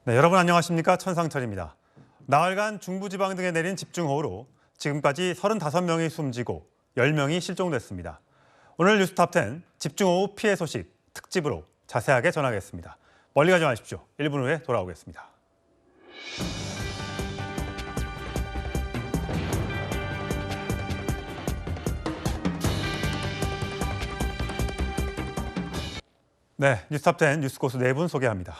네, 여러분 안녕하십니까? 천상철입니다. 나흘간 중부지방 등에 내린 집중호우로 지금까지 35명이 숨지고 10명이 실종됐습니다. 오늘 뉴스탑10 집중호우 피해 소식 특집으로 자세하게 전하겠습니다. 멀리 가지 마십시오. 1분 후에 돌아오겠습니다. 네, 뉴스탑10 뉴스고수 4분 소개합니다.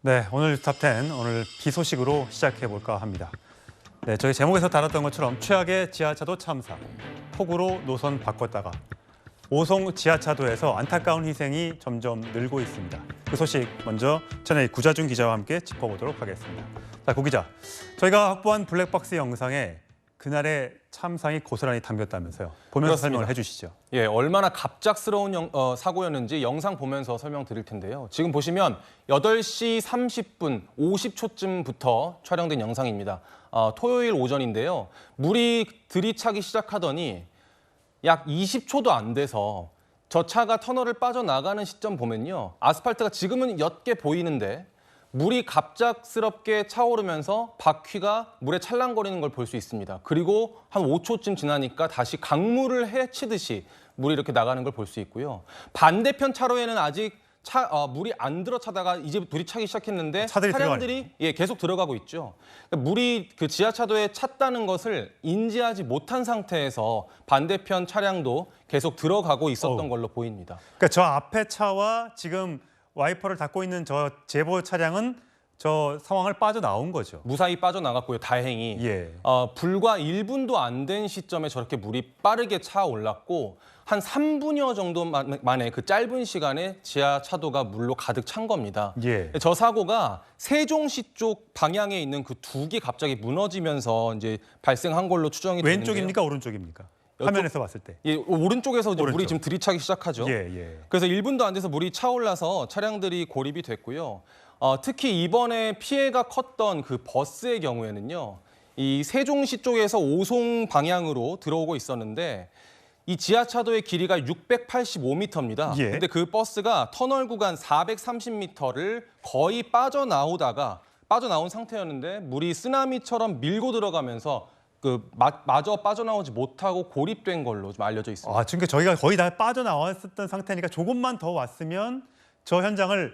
네, 오늘 뉴스탑10 오늘 비 소식으로 시작해 볼까 합니다. 네, 저희 제목에서 다뤘던 것처럼 최악의 지하차도 참사, 폭우로 노선 바꿨다가 오송 지하차도에서 안타까운 희생이 점점 늘고 있습니다. 그 소식 먼저 채널 구자준 기자와 함께 짚어보도록 하겠습니다. 자, 구 기자, 저희가 확보한 블랙박스 영상에 그날의 참상이 고스란히 담겼다면서요. 보면서 그렇습니다. 설명을 해주시죠. 예, 얼마나 갑작스러운 사고였는지 영상 보면서 설명드릴 텐데요. 지금 보시면 8시 30분 50초쯤부터 촬영된 영상입니다. 토요일 오전인데요. 물이 들이차기 시작하더니 약 20초도 안 돼서 저 차가 터널을 빠져나가는 시점 보면요. 아스팔트가 지금은 옅게 보이는데 물이 갑작스럽게 차오르면서 바퀴가 물에 찰랑거리는 걸 볼 수 있습니다. 그리고 한 5초쯤 지나니까 다시 강물을 헤치듯이 물이 이렇게 나가는 걸 볼 수 있고요. 반대편 차로에는 아직 물이 안 들어차다가 이제 물이 차기 시작했는데 차량들이 계속 들어가고 있죠. 그러니까 물이 그 지하차도에 찼다는 것을 인지하지 못한 상태에서 반대편 차량도 계속 들어가고 있었던 걸로 보입니다. 그러니까 저 앞에 차와 지금 와이퍼를 닫고 있는 저 제보 차량은 저 상황을 빠져나온 거죠. 무사히 빠져나갔고요, 다행히. 예. 불과 1분도 안 된 시점에 저렇게 물이 빠르게 차올랐고 한 3분여 정도 만에 그 짧은 시간에 지하차도가 물로 가득 찬 겁니다. 예. 저 사고가 세종시 쪽 방향에 있는 그 둑이 갑자기 무너지면서 이제 발생한 걸로 추정이 되는데요. 왼쪽입니까? 오른쪽입니까? 화면에서 봤을 때. 예, 오른쪽에서 이제 오른쪽. 물이 지금 들이차기 시작하죠. 예. 그래서 1분도 안 돼서 물이 차올라서 차량들이 고립이 됐고요. 특히 이번에 피해가 컸던 그 버스의 경우에는요. 이 세종시 쪽에서 오송 방향으로 들어오고 있었는데 이 지하차도의 길이가 685m입니다. 예. 근데 그 버스가 터널 구간 430m를 거의 빠져나온 상태였는데 물이 쓰나미처럼 밀고 들어가면서 마저 빠져나오지 못하고 고립된 걸로 좀 알려져 있습니다. 지금 저희가 거의 다 빠져나왔었던 상태니까 조금만 더 왔으면 저 현장을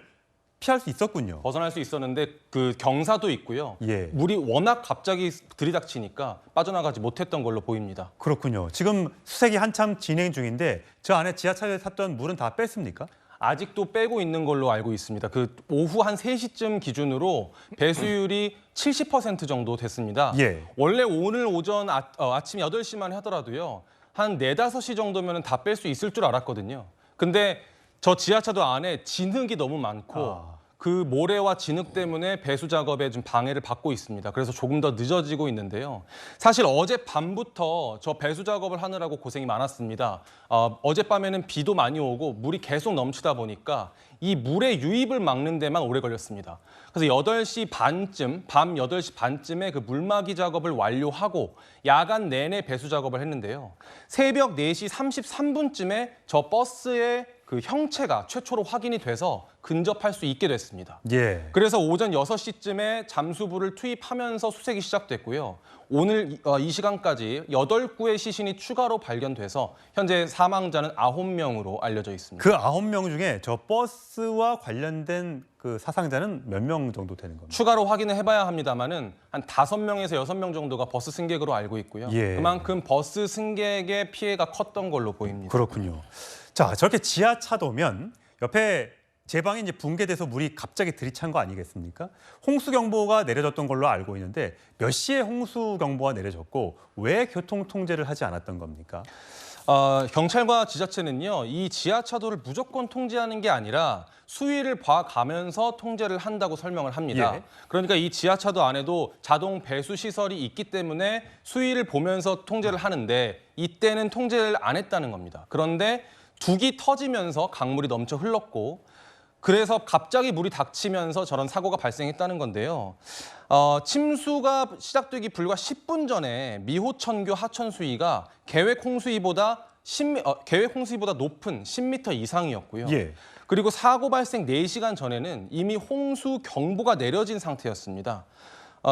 피할 수 있었군요. 벗어날 수 있었는데 그 경사도 있고요. 예. 물이 워낙 갑자기 들이닥치니까 빠져나가지 못했던 걸로 보입니다. 그렇군요. 지금 수색이 한참 진행 중인데 저 안에 지하차도에 탔던 물은 다 뺐습니까? 아직도 빼고 있는 걸로 알고 있습니다. 그 오후 한 3시쯤 기준으로 배수율이 70% 정도 됐습니다. 예. 원래 오늘 오전 아침 8시만 하더라도요. 한 4, 5시 정도면 다 뺄 수 있을 줄 알았거든요. 근데 저 지하차도 안에 진흙이 너무 많고 그 모래와 진흙 때문에 배수 작업에 좀 방해를 받고 있습니다. 그래서 조금 더 늦어지고 있는데요. 사실 어젯밤부터 저 배수 작업을 하느라고 고생이 많았습니다. 어젯밤에는 비도 많이 오고 물이 계속 넘치다 보니까 이 물의 유입을 막는 데만 오래 걸렸습니다. 그래서 8시 반쯤, 밤 8시 반쯤에 그 물막이 작업을 완료하고 야간 내내 배수 작업을 했는데요. 새벽 4시 33분쯤에 저 버스의 그 형체가 최초로 확인이 돼서 근접할 수 있게 됐습니다. 예. 그래서 오전 6시쯤에 잠수부를 투입하면서 수색이 시작됐고요. 오늘 이 시간까지 8구의 시신이 추가로 발견돼서 현재 사망자는 9명으로 알려져 있습니다. 그 9명 중에 저 버스와 관련된 그 사상자는 몇 명 정도 되는 겁니까? 추가로 확인을 해봐야 합니다만은 한 5명에서 6명 정도가 버스 승객으로 알고 있고요. 예. 그만큼 버스 승객의 피해가 컸던 걸로 보입니다. 그렇군요. 자, 저렇게 지하차도면 옆에 제방이 이제 붕괴돼서 물이 갑자기 들이찬 거 아니겠습니까? 홍수 경보가 내려졌던 걸로 알고 있는데 몇 시에 홍수 경보가 내려졌고 왜 교통 통제를 하지 않았던 겁니까? 경찰과 지자체는요, 이 지하차도를 무조건 통제하는 게 아니라 수위를 봐가면서 통제를 한다고 설명을 합니다. 예. 그러니까 이 지하차도 안에도 자동 배수 시설이 있기 때문에 수위를 보면서 통제를 하는데 이때는 통제를 안 했다는 겁니다. 그런데 둑이 터지면서 강물이 넘쳐 흘렀고 그래서 갑자기 물이 닥치면서 저런 사고가 발생했다는 건데요. 침수가 시작되기 불과 10분 전에 미호천교 하천 수위가 계획 홍수위보다 높은 10m 이상이었고요. 예. 그리고 사고 발생 4시간 전에는 이미 홍수 경보가 내려진 상태였습니다.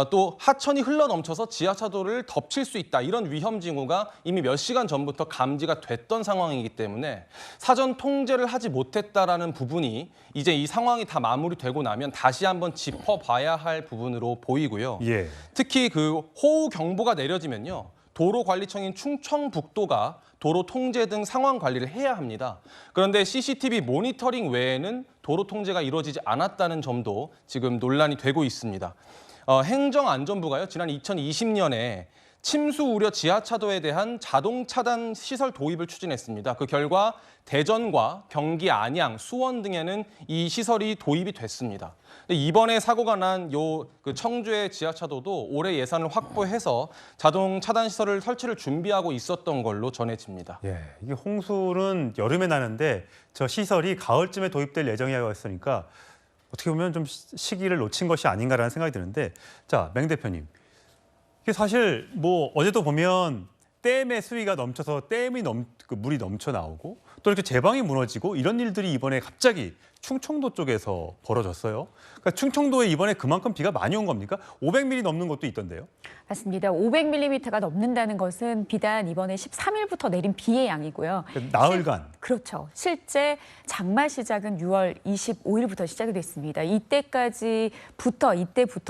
또 하천이 흘러넘쳐서 지하차도를 덮칠 수 있다. 이런 위험 징후가 이미 몇 시간 전부터 감지가 됐던 상황이기 때문에 사전 통제를 하지 못했다라는 부분이 이제 이 상황이 다 마무리되고 나면 다시 한번 짚어봐야 할 부분으로 보이고요. 예. 특히 그 호우 경보가 내려지면요. 도로관리청인 충청북도가 도로 통제 등 상황 관리를 해야 합니다. 그런데 CCTV 모니터링 외에는 도로 통제가 이루어지지 않았다는 점도 지금 논란이 되고 있습니다. 행정안전부가요, 지난 2020년에 침수 우려 지하차도에 대한 자동 차단 시설 도입을 추진했습니다. 그 결과 대전과 경기 안양, 수원 등에는 이 시설이 도입이 됐습니다. 근데 이번에 사고가 난 그 청주의 지하차도도 올해 예산을 확보해서 자동 차단 시설을 설치를 준비하고 있었던 걸로 전해집니다. 예, 이게 홍수는 여름에 나는데 저 시설이 가을쯤에 도입될 예정이었으니까 어떻게 보면 좀 시기를 놓친 것이 아닌가라는 생각이 드는데, 자, 맹 대표님, 이게 사실 뭐 어제도 보면 댐의 수위가 넘쳐서 그 물이 넘쳐 나오고 또 이렇게 제방이 무너지고 이런 일들이 이번에 갑자기 충청도 쪽에서 벌어졌어요. 그러니까 충청도에 이번에 그만큼 비가 많이 온 겁니까? 500mm 넘는 것도 있던데요. 맞습니다. 500mm가 넘는다는 것은 비단 이번에 13일부터 내린 비의 양이고요. 나흘간. 그렇죠. 실제 장마 시작은 6월 25일부터 시작이 됐습니다. 이때부터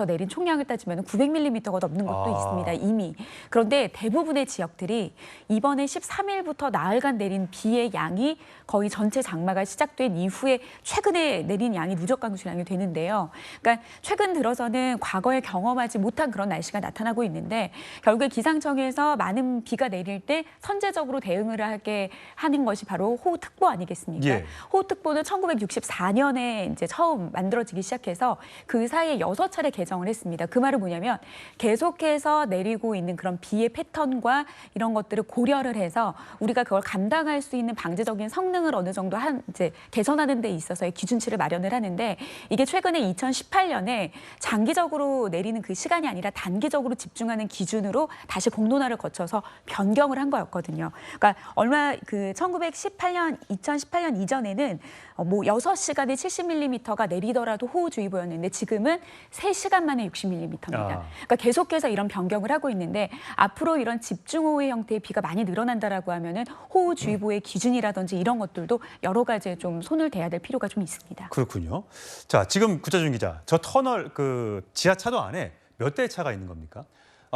내린 총량을 따지면 900mm가 넘는 것도 있습니다. 이미. 그런데 대부분의 지역들이 이번에 13일부터 나흘간 내린 비의 양이 거의 전체 장마가 시작된 이후에 최근에 내린 양이 누적 강수량이 되는데요. 그러니까 최근 들어서는 과거에 경험하지 못한 그런 날씨가 나타나고 있는데 결국에 기상청에서 많은 비가 내릴 때 선제적으로 대응을 하게 하는 것이 바로 호우특보 아니겠습니까? 예. 호우특보는 1964년에 이제 처음 만들어지기 시작해서 그 사이에 6차례 개정을 했습니다. 그 말은 뭐냐면 계속해서 내리고 있는 그런 비의 패턴과 이런 것들을 고려를 해서 우리가 그걸 감당할 수 있는 방제적인 성능을 어느 정도 이제 개선하는 데 있어서의 기준치를 마련을 하는데 이게 최근에 2018년에 장기적으로 내리는 그 시간이 아니라 단기적으로 집중하는 기준으로 다시 공론화를 거쳐서 변경을 한 거였거든요. 그러니까 2018년 이전에는 뭐 6시간에 70mm가 내리더라도 호우주의보였는데 지금은 3시간 만에 60mm입니다. 그러니까 계속해서 이런 변경을 하고 있는데 앞으로 이런 집중호우의 형태의 비가 많이 늘어난다라고 하면은 호우주의보의 기준이라든지 이런 것들도 여러 가지에 좀 손을 대야 될 필요가 좀 있습니다. 그렇군요. 자, 지금 구자준 기자, 저 터널 그 지하차도 안에 몇 대의 차가 있는 겁니까?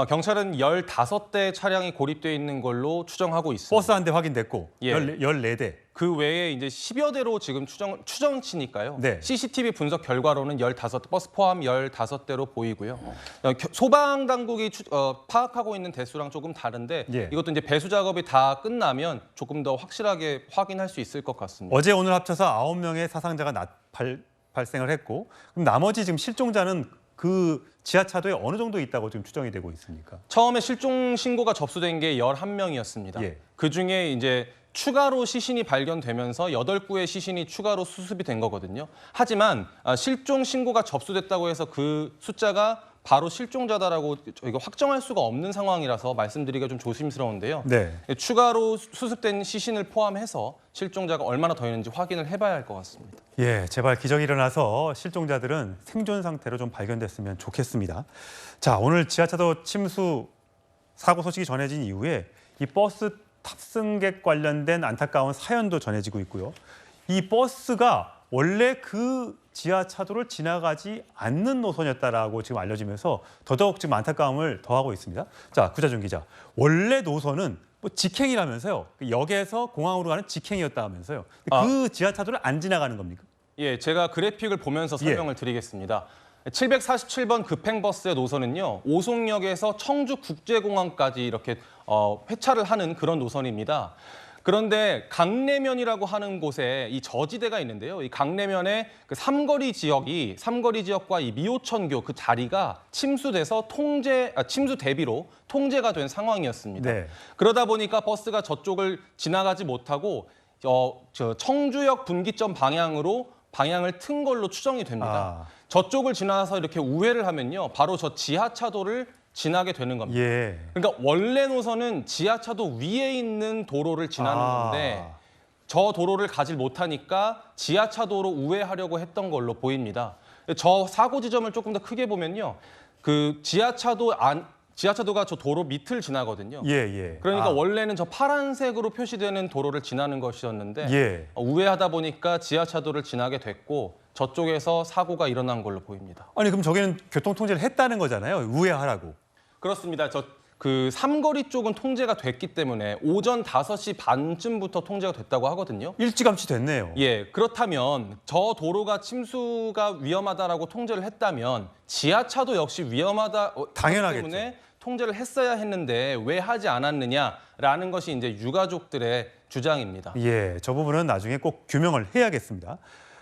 경찰은 15대 차량이 고립되어 있는 걸로 추정하고 있습니다. 버스 한 대 확인됐고 예. 14대. 그 외에 이제 10여 대로 지금 추정치니까요. 네. CCTV 분석 결과로는 15대, 버스 포함 15대로 보이고요. 소방 당국이 파악하고 있는 대수랑 조금 다른데 예. 이것도 이제 배수 작업이 다 끝나면 조금 더 확실하게 확인할 수 있을 것 같습니다. 어제 오늘 합쳐서 9명의 사상자가 발생을 했고 그럼 나머지 지금 실종자는 그 지하차도에 어느 정도 있다고 지금 추정이 되고 있습니까? 처음에 실종 신고가 접수된 게 11명이었습니다. 예. 그중에 이제 추가로 시신이 발견되면서 8구의 시신이 추가로 수습이 된 거거든요. 하지만 실종 신고가 접수됐다고 해서 그 숫자가 바로 실종자다라고 저희가 확정할 수가 없는 상황이라서 말씀드리기가 좀 조심스러운데요. 네. 추가로 수습된 시신을 포함해서 실종자가 얼마나 더 있는지 확인을 해봐야 할 것 같습니다. 예, 제발 기적이 일어나서 실종자들은 생존 상태로 좀 발견됐으면 좋겠습니다. 자, 오늘 지하차도 침수 사고 소식이 전해진 이후에 이 버스 탑승객 관련된 안타까운 사연도 전해지고 있고요. 이 버스가 원래 그 지하차도를 지나가지 않는 노선이었다라고 지금 알려지면서 더더욱 지금 안타까움을 더하고 있습니다. 자, 구자준 기자, 원래 노선은 뭐 직행이라면서요. 역에서 공항으로 가는 직행이었다 하면서요. 그 지하차도를 안 지나가는 겁니까? 예, 제가 그래픽을 보면서 설명을 드리겠습니다. 747번 급행버스의 노선은요, 오송역에서 청주국제공항까지 이렇게 회차를 하는 그런 노선입니다. 그런데 강내면이라고 하는 곳에 이 저지대가 있는데요. 이 강내면의 그 삼거리 지역과 이 미호천교 그 자리가 침수돼서 침수 대비로 통제가 된 상황이었습니다. 네. 그러다 보니까 버스가 저쪽을 지나가지 못하고 청주역 분기점 방향으로 방향을 튼 걸로 추정이 됩니다. 저쪽을 지나서 이렇게 우회를 하면요, 바로 저 지하차도를 지나게 되는 겁니다. 예. 그러니까 원래 노선은 지하차도 위에 있는 도로를 지나는 건데 저 도로를 가질 못하니까 지하차도로 우회하려고 했던 걸로 보입니다. 저 사고 지점을 조금 더 크게 보면요, 그 지하차도가 저 도로 밑을 지나거든요. 예. 그러니까 원래는 저 파란색으로 표시되는 도로를 지나는 것이었는데 예. 우회하다 보니까 지하차도를 지나게 됐고 저쪽에서 사고가 일어난 걸로 보입니다. 아니 그럼 저기는 교통 통제를 했다는 거잖아요. 우회하라고. 그렇습니다. 그 삼거리 쪽은 통제가 됐기 때문에 오전 5시 반쯤부터 통제가 됐다고 하거든요. 일찌감치 됐네요. 예, 그렇다면 저 도로가 침수가 위험하다라고 통제를 했다면 지하차도 역시 위험하다 당연하겠죠. 때문에 통제를 했어야 했는데 왜 하지 않았느냐라는 것이 이제 유가족들의 주장입니다. 예, 저 부분은 나중에 꼭 규명을 해야겠습니다.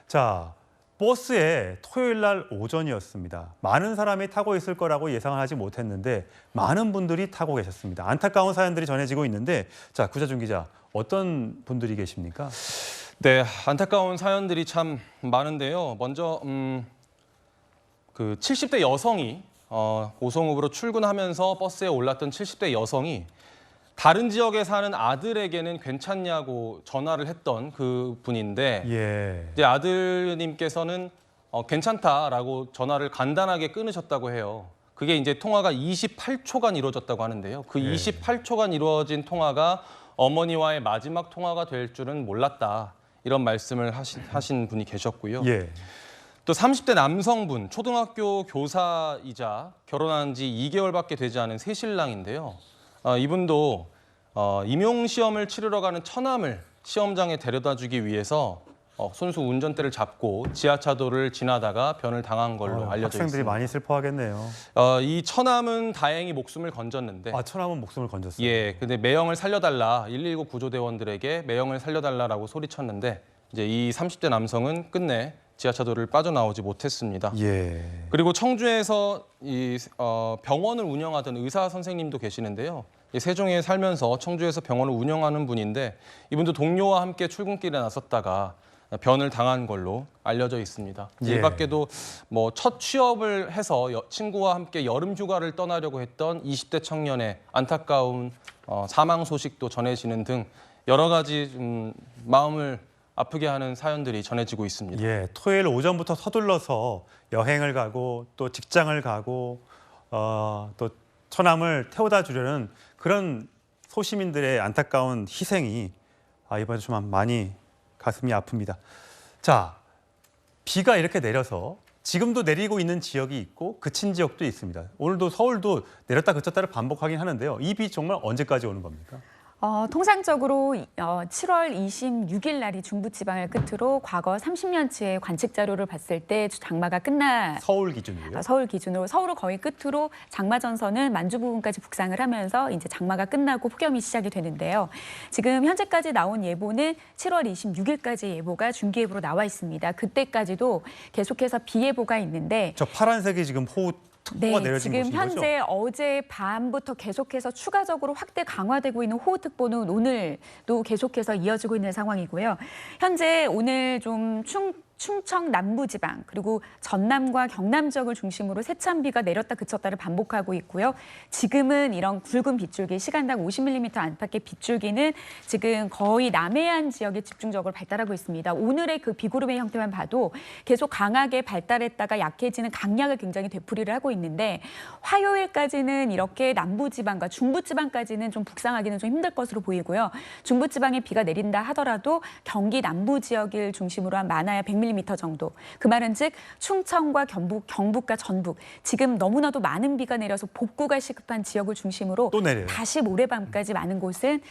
자, 버스에 토요일 날 오전이었습니다. 많은 사람이 타고 있을 거라고 예상을 하지 못했는데 많은 분들이 타고 계셨습니다. 안타까운 사연들이 전해지고 있는데, 자, 구자준 기자, 어떤 분들이 계십니까? 네, 안타까운 사연들이 참 많은데요. 먼저 그 70대 여성이 오송읍으로 출근하면서 버스에 올랐던 70대 여성이 다른 지역에 사는 아들에게는 괜찮냐고 전화를 했던 그 분인데 예. 이제 아들님께서는 괜찮다라고 전화를 간단하게 끊으셨다고 해요. 그게 이제 통화가 28초간 이루어졌다고 하는데요. 그 28초간 이루어진 통화가 어머니와의 마지막 통화가 될 줄은 몰랐다. 이런 말씀을 하신 분이 계셨고요. 예. 또 30대 남성분, 초등학교 교사이자 결혼한 지 2개월밖에 되지 않은 새신랑인데요. 이분도 임용시험을 치르러 가는 처남을 시험장에 데려다주기 위해서 손수 운전대를 잡고 지하차도를 지나다가 변을 당한 걸로 알려져 학생들이 있습니다. 많이 슬퍼하겠네요. 이 처남은 다행히 목숨을 건졌는데 처남은 목숨을 건졌어요. 예, 근데 매형을 살려달라, 119 구조대원들에게 매형을 살려달라라고 소리쳤는데 이제 이 30대 남성은 끝내 지하차도를 빠져나오지 못했습니다. 예. 그리고 청주에서 병원을 운영하던 의사 선생님도 계시는데요. 세종에 살면서 청주에서 병원을 운영하는 분인데 이분도 동료와 함께 출근길에 나섰다가 변을 당한 걸로 알려져 있습니다. 예. 이 밖에도 뭐 첫 취업을 해서 친구와 함께 여름 휴가를 떠나려고 했던 20대 청년의 안타까운 사망 소식도 전해지는 등 여러 가지 마음을 아프게 하는 사연들이 전해지고 있습니다. 예, 토요일 오전부터 서둘러서 여행을 가고 또 직장을 가고 또 처남을 태워다 주려는 그런 소시민들의 안타까운 희생이 이번에 좀 많이 가슴이 아픕니다. 자, 비가 이렇게 내려서 지금도 내리고 있는 지역이 있고 그친 지역도 있습니다. 오늘도 서울도 내렸다 그쳤다를 반복하긴 하는데요. 이 비 정말 언제까지 오는 겁니까? 통상적으로 7월 26일 날이 중부지방을 끝으로 과거 30년치의 관측 자료를 봤을 때 장마가 서울 기준으로요? 서울 기준으로 서울을 거의 끝으로 장마 전선은 만주 부근까지 북상을 하면서 이제 장마가 끝나고 폭염이 시작이 되는데요. 지금 현재까지 나온 예보는 7월 26일까지 예보가 중기예보로 나와 있습니다. 그때까지도 계속해서 비 예보가 있는데 저 파란색이 지금 호우특보가 내려진 지금 곳인 현재 거죠? 어제 밤부터 계속해서 추가적으로 확대 강화되고 있는 호우특보는 오늘도 계속해서 이어지고 있는 상황이고요. 현재 오늘 좀 충청 남부지방 그리고 전남과 경남 지역을 중심으로 세찬 비가 내렸다 그쳤다를 반복하고 있고요. 지금은 이런 굵은 빗줄기, 시간당 50mm 안팎의 빗줄기는 지금 거의 남해안 지역에 집중적으로 발달하고 있습니다. 오늘의 그 비구름의 형태만 봐도 계속 강하게 발달했다가 약해지는 강약을 굉장히 되풀이를 하고 있는데 화요일까지는 이렇게 남부지방과 중부지방까지는 좀 북상하기는 좀 힘들 것으로 보이고요. 중부지방에 비가 내린다 하더라도 경기 남부 지역을 중심으로 한 많아야 100mm 정도. 그 말은 즉 충청과 경북과 전북 지금 너무나도 많은 비가 내려서 복구가 시급한 지역을 중심으로 또 내려요. 다시 모레밤까지 많은 곳은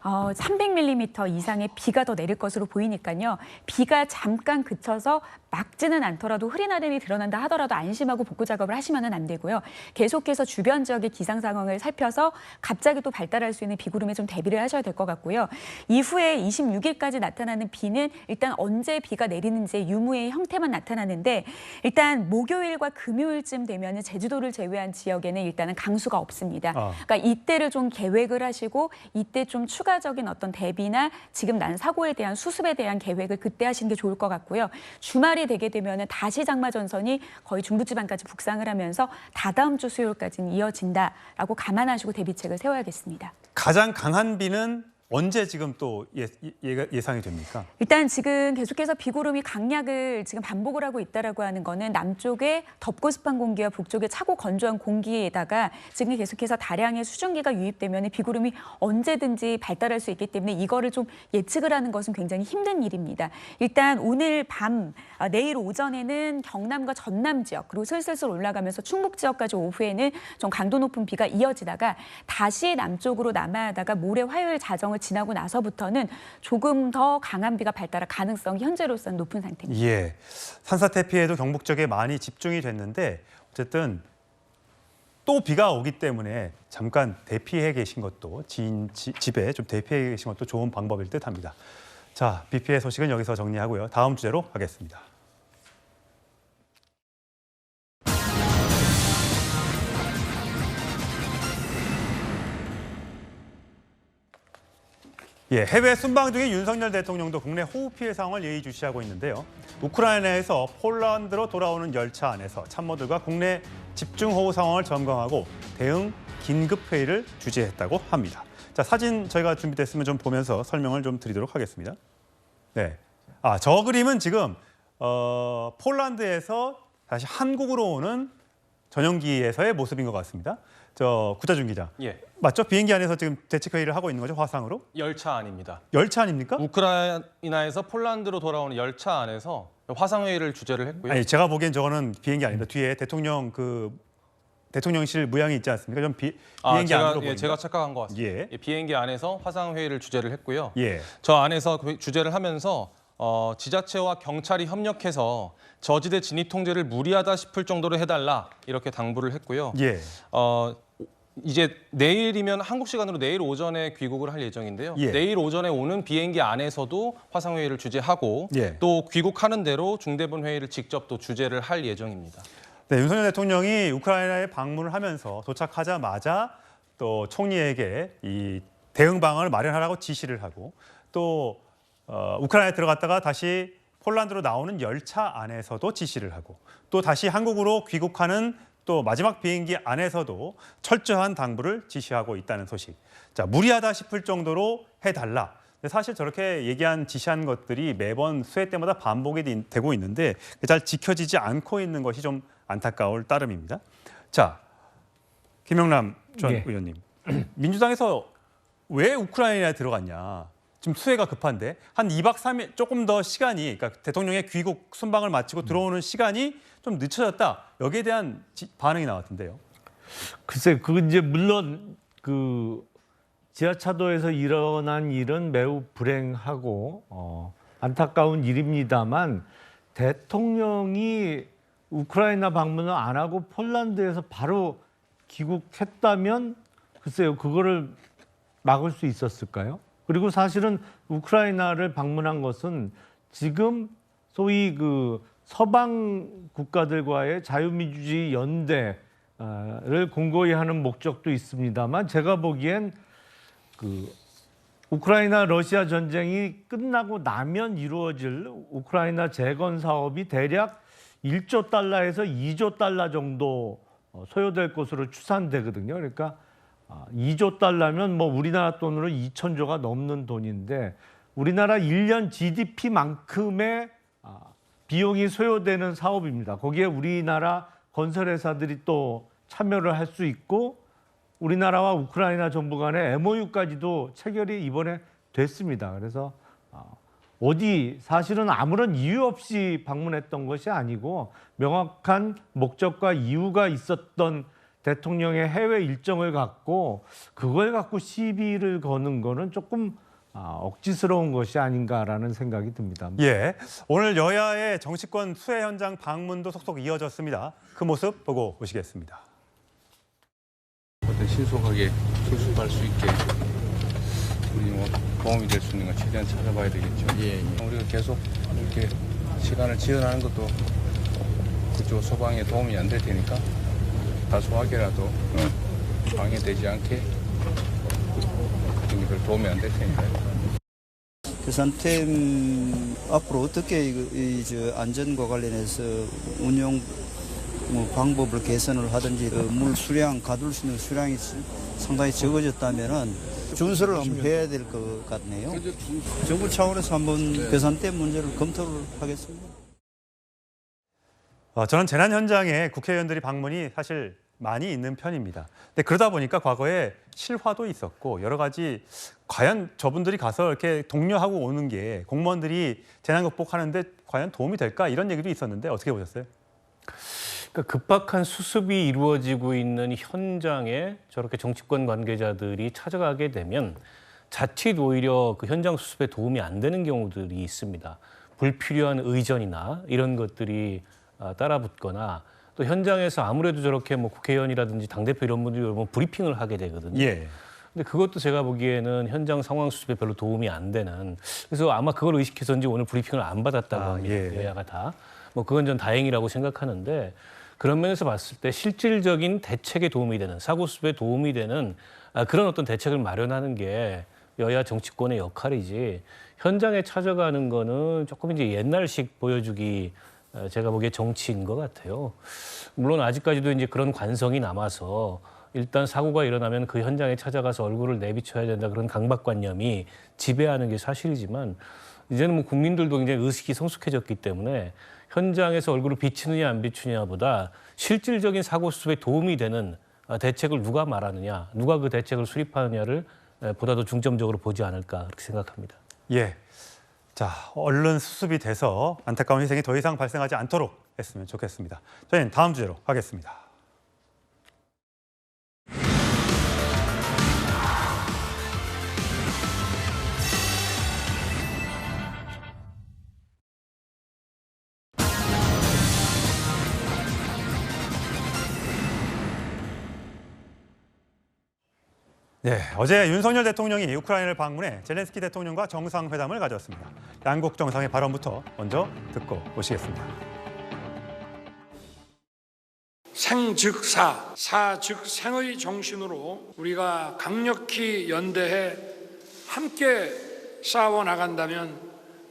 300mm 이상의 비가 더 내릴 것으로 보이니까요. 비가 잠깐 그쳐서 막지는 않더라도 흐린 아름이 드러난다 하더라도 안심하고 복구 작업을 하시면은 안 되고요. 계속해서 주변 지역의 기상 상황을 살펴서 갑자기 또 발달할 수 있는 비구름에 좀 대비를 하셔야 될 것 같고요. 이후에 26일까지 나타나는 비는 일단 언제 비가 내리는지 유무의 형태만 나타나는데 일단 목요일과 금요일쯤 되면은 제주도를 제외한 지역에는 일단은 강수가 없습니다. 그러니까 이때를 좀 계획을 하시고 이때 좀 추가적인 어떤 대비나 지금 난 사고에 대한 수습에 대한 계획을 그때 하시는 게 좋을 것 같고요. 주말이 되게 되면은 다시 장마 전선이 거의 중부지방까지 북상을 하면서 다다음 주 수요일까지는 이어진다라고 감안하시고 대비책을 세워야겠습니다. 가장 강한 비는 언제 지금 또 예상이 됩니까? 일단 지금 계속해서 비구름이 강약을 지금 반복을 하고 있다라고 하는 거는 남쪽에 덥고 습한 공기와 북쪽에 차고 건조한 공기에다가 지금 계속해서 다량의 수증기가 유입되면 비구름이 언제든지 발달할 수 있기 때문에 이거를 좀 예측을 하는 것은 굉장히 힘든 일입니다. 일단 오늘 밤, 내일 오전에는 경남과 전남 지역 그리고 슬슬 올라가면서 충북 지역까지 오후에는 좀 강도 높은 비가 이어지다가 다시 남쪽으로 남하하다가 모레 화요일 자정을 지나고 나서부터는 조금 더 강한 비가 발달할 가능성이 현재로서는 높은 상태입니다. 예, 산사태 피해도 경북 지역에 많이 집중이 됐는데 어쨌든 또 비가 오기 때문에 잠깐 대피해 계신 것도 지인 집에 좀 대피해 계신 것도 좋은 방법일 듯합니다. 자, 비 피해 소식은 여기서 정리하고요. 다음 주제로 가겠습니다. 예, 해외 순방 중인 윤석열 대통령도 국내 호우 피해 상황을 예의주시하고 있는데요. 우크라이나에서 폴란드로 돌아오는 열차 안에서 참모들과 국내 집중호우 상황을 점검하고 대응 긴급회의를 주재했다고 합니다. 자, 사진 저희가 준비됐으면 좀 보면서 설명을 좀 드리도록 하겠습니다. 네, 저 그림은 지금 폴란드에서 다시 한국으로 오는 전용기에서의 모습인 것 같습니다. 저 구자준 기자. 예. 맞죠? 비행기 안에서 지금 대책 회의를 하고 있는 거죠, 화상으로? 열차 아닙니다. 열차 아닙니까? 우크라이나에서 폴란드로 돌아오는 열차 안에서 화상회의를 주재를 했고요. 아니, 제가 보기엔 저거는 비행기 아닙니다. 뒤에 대통령실 모양이 있지 않습니까? 좀 비행기 안으로 보입니다. 제가 착각한 것 같습니다. 예. 비행기 안에서 화상회의를 주재를 했고요. 예. 저 안에서 주재를 하면서 지자체와 경찰이 협력해서 저지대 진입 통제를 무리하다 싶을 정도로 해달라 이렇게 당부를 했고요. 예. 이제 내일이면 한국 시간으로 내일 오전에 귀국을 할 예정인데요. 예. 내일 오전에 오는 비행기 안에서도 화상회의를 주재하고 예. 또 귀국하는 대로 중대본 회의를 직접 또 주재를 할 예정입니다. 네, 윤석열 대통령이 우크라이나에 방문을 하면서 도착하자마자 또 총리에게 이 대응 방안을 마련하라고 지시를 하고 또 우크라이나에 들어갔다가 다시 폴란드로 나오는 열차 안에서도 지시를 하고 또 다시 한국으로 귀국하는 또 마지막 비행기 안에서도 철저한 당부를 지시하고 있다는 소식. 자, 무리하다 싶을 정도로 해달라. 사실 저렇게 지시한 것들이 매번 수해 때마다 반복이 되고 있는데 잘 지켜지지 않고 있는 것이 좀 안타까울 따름입니다. 자, 김영남 전 의원님. 민주당에서 왜 우크라이나에 들어갔냐. 지금 수해가 급한데 한 2박 3일 조금 더 시간이 그러니까 대통령의 귀국 순방을 마치고 들어오는 시간이 좀 늦춰졌다. 여기에 대한 반응이 나왔던데요. 글쎄, 그건 이제 물론 그 지하차도에서 일어난 일은 매우 불행하고 안타까운 일입니다만 대통령이 우크라이나 방문을 안 하고 폴란드에서 바로 귀국했다면 글쎄요, 그거를 막을 수 있었을까요? 그리고 사실은 우크라이나를 방문한 것은 지금 소위 그 서방 국가들과의 자유민주주의 연대를 공고히 하는 목적도 있습니다만 제가 보기엔 그 우크라이나 러시아 전쟁이 끝나고 나면 이루어질 우크라이나 재건 사업이 대략 1조 달러에서 2조 달러 정도 소요될 것으로 추산되거든요. 그러니까 2조 달러면 뭐 우리나라 돈으로 2천조가 넘는 돈인데 우리나라 1년 GDP만큼의 비용이 소요되는 사업입니다. 거기에 우리나라 건설회사들이 또 참여를 할 수 있고 우리나라와 우크라이나 정부 간의 MOU까지도 체결이 이번에 됐습니다. 그래서 사실은 아무런 이유 없이 방문했던 것이 아니고 명확한 목적과 이유가 있었던 대통령의 해외 일정을 갖고 그걸 갖고 시비를 거는 거는 조금 억지스러운 것이 아닌가라는 생각이 듭니다. 예, 오늘 여야의 정치권 수해 현장 방문도 속속 이어졌습니다. 그 모습 보고 오시겠습니다. 어떤 신속하게 수습할 수 있게 우리 뭐 도움이 될 수 있는 거 최대한 찾아봐야 되겠죠. 우리가 계속 이렇게 시간을 지연하는 것도 그쪽 소방에 도움이 안 될 테니까 다소하게라도 방해되지 않게 별 도움이 안 될 테니까요. 계산팀 앞으로 어떻게 안전과 관련해서 운영 방법을 개선을 하든지 물 수량 가둘 수 있는 수량이 상당히 적어졌다면은 준수를 한번 해야 될 것 같네요. 정부 차원에서 한번 계산대 문제를 검토를 하겠습니다. 저는 재난 현장에 국회의원들이 방문이 사실 많이 있는 편입니다. 근데 그러다 보니까 과거에 실화도 있었고 여러 가지 과연 저분들이 가서 이렇게 독려하고 오는 게 공무원들이 재난 극복하는데 과연 도움이 될까 이런 얘기도 있었는데 어떻게 보셨어요? 그러니까 급박한 수습이 이루어지고 있는 현장에 저렇게 정치권 관계자들이 찾아가게 되면 자칫 오히려 그 현장 수습에 도움이 안 되는 경우들이 있습니다. 불필요한 의전이나 이런 것들이 따라붙거나 또 현장에서 아무래도 저렇게 뭐 국회의원이라든지 당대표 이런 분들이 여러분 브리핑을 하게 되거든요. 예. 근데 그것도 제가 보기에는 현장 상황 수습에 별로 도움이 안 되는. 그래서 아마 그걸 의식해서인지 오늘 브리핑을 안 받았다고 합니다. 예. 여야가 다. 뭐 그건 전 다행이라고 생각하는데 그런 면에서 봤을 때 실질적인 대책에 도움이 되는 사고 수습에 도움이 되는 그런 어떤 대책을 마련하는 게 여야 정치권의 역할이지 현장에 찾아가는 거는 조금 이제 옛날식 보여주기 제가 보기에 정치인 것 같아요. 물론 아직까지도 이제 그런 관성이 남아서 일단 사고가 일어나면 그 현장에 찾아가서 얼굴을 내비쳐야 된다 그런 강박관념이 지배하는 게 사실이지만 이제는 뭐 국민들도 굉장히 의식이 성숙해졌기 때문에 현장에서 얼굴을 비치느냐 안 비추냐보다 실질적인 사고 수습에 도움이 되는 대책을 누가 말하느냐, 누가 그 대책을 수립하느냐를 보다 더 중점적으로 보지 않을까 그렇게 생각합니다. 예. 자, 얼른 수습이 돼서 안타까운 희생이 더 이상 발생하지 않도록 했으면 좋겠습니다. 저희는 다음 주제로 가겠습니다. 네, 어제 윤석열 대통령이 우크라이나를 방문해 젤렌스키 대통령과 정상회담을 가졌습니다. 양국 정상의 발언부터 먼저 듣고 오시겠습니다. 생 즉 사, 사 즉 생의 정신으로 우리가 강력히 연대해 함께 싸워 나간다면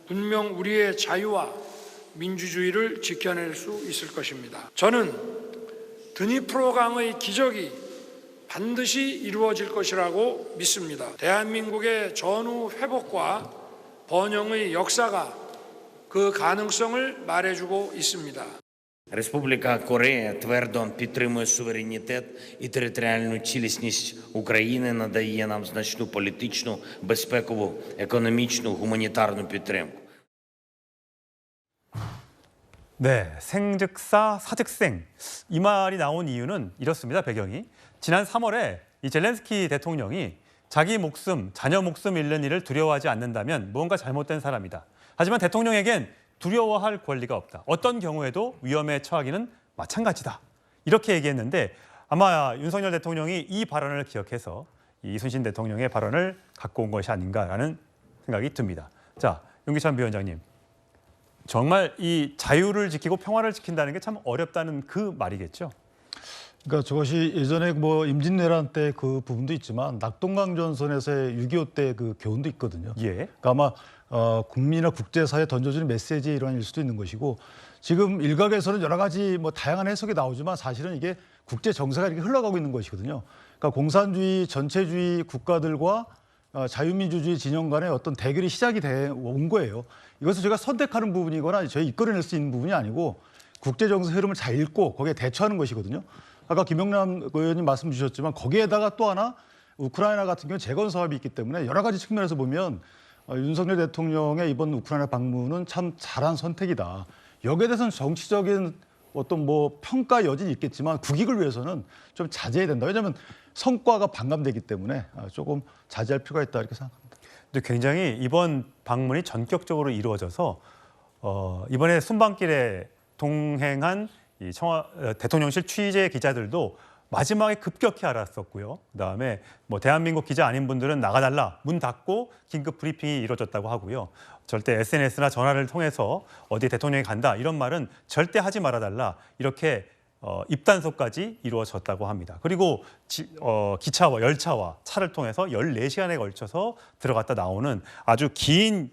분명 우리의 자유와 민주주의를 지켜낼 수 있을 것입니다. 저는 드니프로강의 기적이 반드시 이루어질 것이라고 믿습니다. 대한민국의 전후 회복과 번영의 역사가 그 가능성을 말해주고 있습니다. Республіка Корея твердо підтримує суверенітет і територіальну цілісність України, надає нам значну політичну, безпекову, економічну, гуманітарну підтримку. 네, 생즉사, 사즉생. 이 말이 나온 이유는 이렇습니다, 배경이. 지난 3월에 이 젤렌스키 대통령이 자기 목숨, 자녀 목숨 잃는 일을 두려워하지 않는다면 무언가 잘못된 사람이다. 하지만 대통령에겐 두려워할 권리가 없다. 어떤 경우에도 위험에 처하기는 마찬가지다. 이렇게 얘기했는데 아마 윤석열 대통령이 이 발언을 기억해서 이순신 대통령의 발언을 갖고 온 것이 아닌가라는 생각이 듭니다. 자, 윤기찬 위원장님. 정말 이 자유를 지키고 평화를 지킨다는 게 참 어렵다는 그 말이겠죠? 그러니까 저것이 예전에 뭐 임진왜란 때 그 부분도 있지만 낙동강 전선에서의 6.25 때 그 교훈도 있거든요. 예. 그러니까 아마 국민이나 국제사회에 던져주는 메시지의 일환일 수도 있는 것이고 지금 일각에서는 여러 가지 뭐 다양한 해석이 나오지만 사실은 이게 국제 정세가 이렇게 흘러가고 있는 것이거든요. 그러니까 공산주의, 전체주의 국가들과 자유민주주의 진영 간의 어떤 대결이 시작이 돼 온 거예요. 이것을 저희가 선택하는 부분이거나 저희 이끌어낼 수 있는 부분이 아니고 국제 정세 흐름을 잘 읽고 거기에 대처하는 것이거든요. 아까 김영남 의원님 말씀 주셨지만 거기에다가 또 하나 우크라이나 같은 경우는 재건 사업이 있기 때문에 여러 가지 측면에서 보면 윤석열 대통령의 이번 우크라이나 방문은 참 잘한 선택이다. 여기에 대해서는 정치적인 어떤 뭐 평가 여진이 있겠지만 국익을 위해서는 좀 자제해야 된다. 왜냐하면 성과가 반감되기 때문에 조금 자제할 필요가 있다 이렇게 생각합니다. 근데 굉장히 이번 방문이 전격적으로 이루어져서 이번에 순방길에 동행한 이 대통령실 취재 기자들도 마지막에 급격히 알았었고요. 그다음에 뭐 대한민국 기자 아닌 분들은 나가달라 문 닫고 긴급 브리핑이 이루어졌다고 하고요. 절대 SNS나 전화를 통해서 어디 대통령이 간다 이런 말은 절대 하지 말아달라 이렇게 입단속까지 이루어졌다고 합니다. 그리고 기차와 열차와 차를 통해서 14시간에 걸쳐서 들어갔다 나오는 아주 긴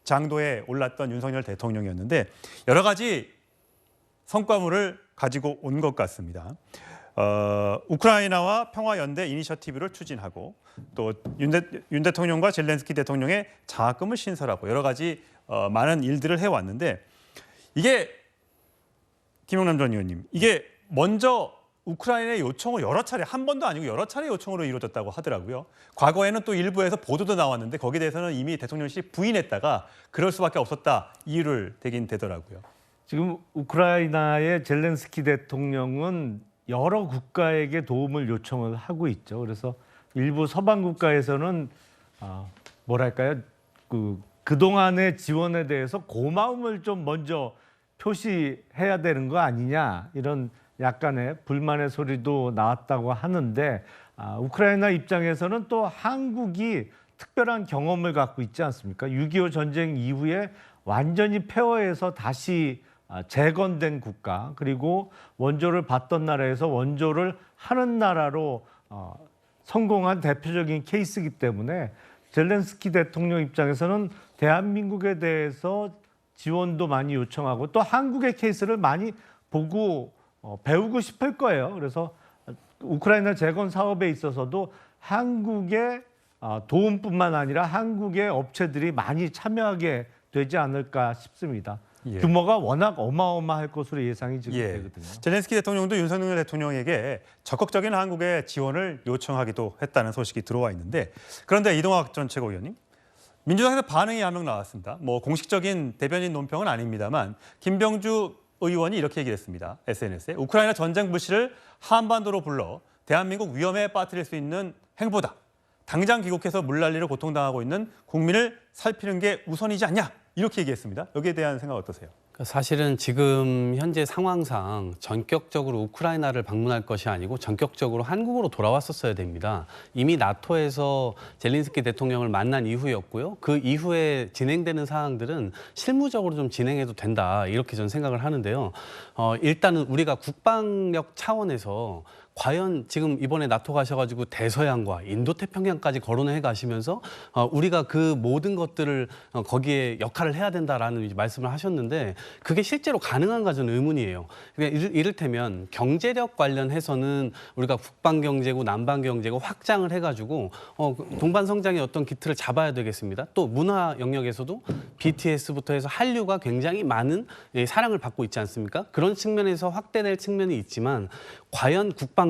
장도에 올랐던 윤석열 대통령이었는데 여러 가지 성과물을 가지고 온 것 같습니다. 우크라이나와 평화연대 이니셔티브를 추진하고 또 윤 대통령과 젤렌스키 대통령의 장학금을 신설하고 여러 가지 많은 일들을 해왔는데 이게 김영남 전 의원님 이게 먼저 우크라이나의 요청을 여러 차례 한 번도 아니고 여러 차례 요청으로 이루어졌다고 하더라고요. 과거에는 또 일부에서 보도도 나왔는데 거기에 대해서는 이미 대통령실이 부인했다가 그럴 수밖에 없었다 이유를 대긴 되더라고요. 지금 우크라이나의 젤렌스키 대통령은 여러 국가에게 도움을 요청을 하고 있죠. 그래서 일부 서방 국가에서는 뭐랄까요? 그동안의 지원에 대해서 고마움을 좀 먼저 표시해야 되는 거 아니냐 이런 약간의 불만의 소리도 나왔다고 하는데 우크라이나 입장에서는 또 한국이 특별한 경험을 갖고 있지 않습니까? 6.25 전쟁 이후에 완전히 폐허해서 다시 재건된 국가 그리고 원조를 받던 나라에서 원조를 하는 나라로 성공한 대표적인 케이스이기 때문에 젤렌스키 대통령 입장에서는 대한민국에 대해서 지원도 많이 요청하고 또 한국의 케이스를 많이 보고 배우고 싶을 거예요. 그래서 우크라이나 재건 사업에 있어서도 한국의 도움뿐만 아니라 한국의 업체들이 많이 참여하게 되지 않을까 싶습니다. 예. 규모가 워낙 어마어마할 것으로 예상이 지금 되거든요. 젤렌스키 대통령도 윤석열 대통령에게 적극적인 한국의 지원을 요청하기도 했다는 소식이 들어와 있는데 그런데 이동학 전 최고위원님 민주당에서 반응이 한 명 나왔습니다. 뭐 공식적인 대변인 논평은 아닙니다만 김병주 의원이 이렇게 얘기했습니다. SNS에 우크라이나 전쟁 불씨를 한반도로 불러 대한민국 위험에 빠뜨릴 수 있는 행보다. 당장 귀국해서 물난리를 고통당하고 있는 국민을 살피는 게 우선이지 않냐 이렇게 얘기했습니다. 여기에 대한 생각 어떠세요? 사실은 지금 현재 상황상 전격적으로 우크라이나를 방문할 것이 아니고 전격적으로 한국으로 돌아왔었어야 됩니다. 이미 나토에서 젤렌스키 대통령을 만난 이후였고요. 그 이후에 진행되는 사항들은 실무적으로 좀 진행해도 된다 이렇게 저는 생각을 하는데요. 일단은 우리가 국방력 차원에서 과연 지금 이번에 나토 가셔가지고 대서양과 인도태평양까지 거론해 가시면서 우리가 그 모든 것들을 거기에 역할을 해야 된다라는 말씀을 하셨는데 그게 실제로 가능한가 저는 의문이에요. 그러니까 이를테면 경제력 관련해서는 우리가 국방경제고 남방경제고 확장을 해가지고 동반성장의 어떤 기틀을 잡아야 되겠습니다. 또 문화 영역에서도 BTS부터 해서 한류가 굉장히 많은 사랑을 받고 있지 않습니까? 그런 측면에서 확대될 측면이 있지만 과연 국방력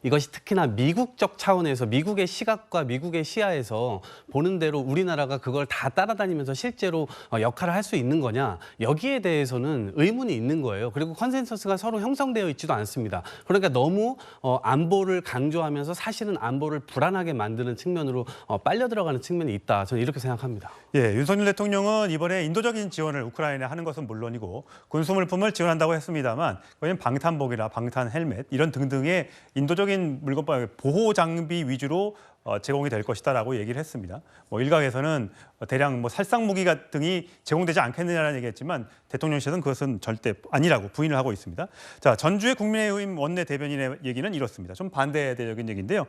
이것이 특히나 미국적 차원에서 미국의 시각과 미국의 시야에서 보는 대로 우리나라가 그걸 다 따라다니면서 실제로 역할을 할 수 있는 거냐 여기에 대해서는 의문이 있는 거예요. 그리고 컨센서스가 서로 형성되어 있지도 않습니다. 그러니까 너무 안보를 강조하면서 사실은 안보를 불안하게 만드는 측면으로 빨려 들어가는 측면이 있다. 저는 이렇게 생각합니다. 예, 윤석열 대통령은 이번에 인도적인 지원을 우크라이나에 하는 것은 물론이고 군수물품을 지원한다고 했습니다만 거기는 방탄복이나 방탄 헬멧 이런 등등의 인도적인 물건 보호 장비 위주로 제공이 될 것이다라고 얘기를 했습니다. 뭐 일각에서는 대량 뭐 살상 무기 등이 제공되지 않겠느냐는 얘기했지만 대통령실은 그것은 절대 아니라고 부인을 하고 있습니다. 자, 전주의 국민의힘 원내 대변인의 얘기는 이렇습니다. 좀 반대적인 얘기인데요.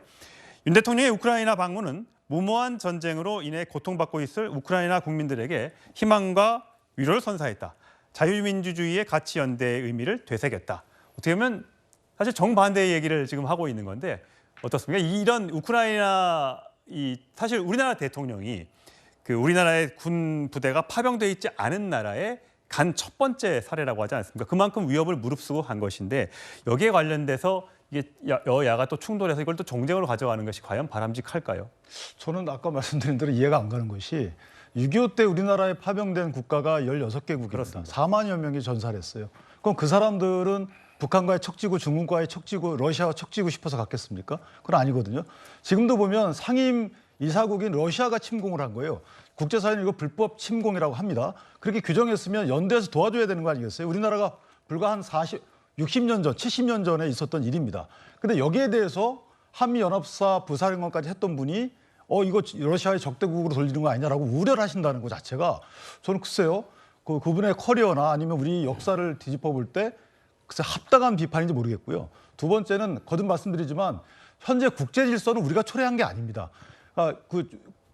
윤 대통령의 우크라이나 방문은 무모한 전쟁으로 인해 고통받고 있을 우크라이나 국민들에게 희망과 위로를 선사했다. 자유민주주의의 가치 연대의 의미를 되새겼다. 어떻게 보면 사실 정반대의 얘기를 지금 하고 있는 건데 어떻습니까? 이런 우크라이나 사실 우리나라 대통령이 우리나라의 군 부대가 파병돼 있지 않은 나라에 간 첫 번째 사례라고 하지 않습니까? 그만큼 위협을 무릅쓰고 간 것인데 여기에 관련돼서 이게 여야가 또 충돌해서 이걸 또 정쟁으로 가져가는 것이 과연 바람직할까요? 저는 아까 말씀드린 대로 이해가 안 가는 것이 6.25 때 우리나라에 파병된 국가가 16개국입니다. 4만여 명이 전사를 했어요. 그럼 그 사람들은 북한과의 척지고 중국과의 척지고 러시아와 척지고 싶어서 갔겠습니까? 그건 아니거든요. 지금도 보면 상임 이사국인 러시아가 침공을 한 거예요. 국제사회는 이거 불법 침공이라고 합니다. 그렇게 규정했으면 연대해서 도와줘야 되는 거 아니겠어요? 우리나라가 불과 한 60년 전, 70년 전에 있었던 일입니다. 근데 여기에 대해서 한미연합사 부사령관까지 했던 분이 이거 러시아의 적대국으로 돌리는 거 아니냐라고 우려를 하신다는 것 자체가 저는 글쎄요. 그분의 커리어나 아니면 우리 역사를 뒤집어 볼 때 글쎄 합당한 비판인지 모르겠고요. 두 번째는 거듭 말씀드리지만 현재 국제 질서는 우리가 초래한 게 아닙니다. 그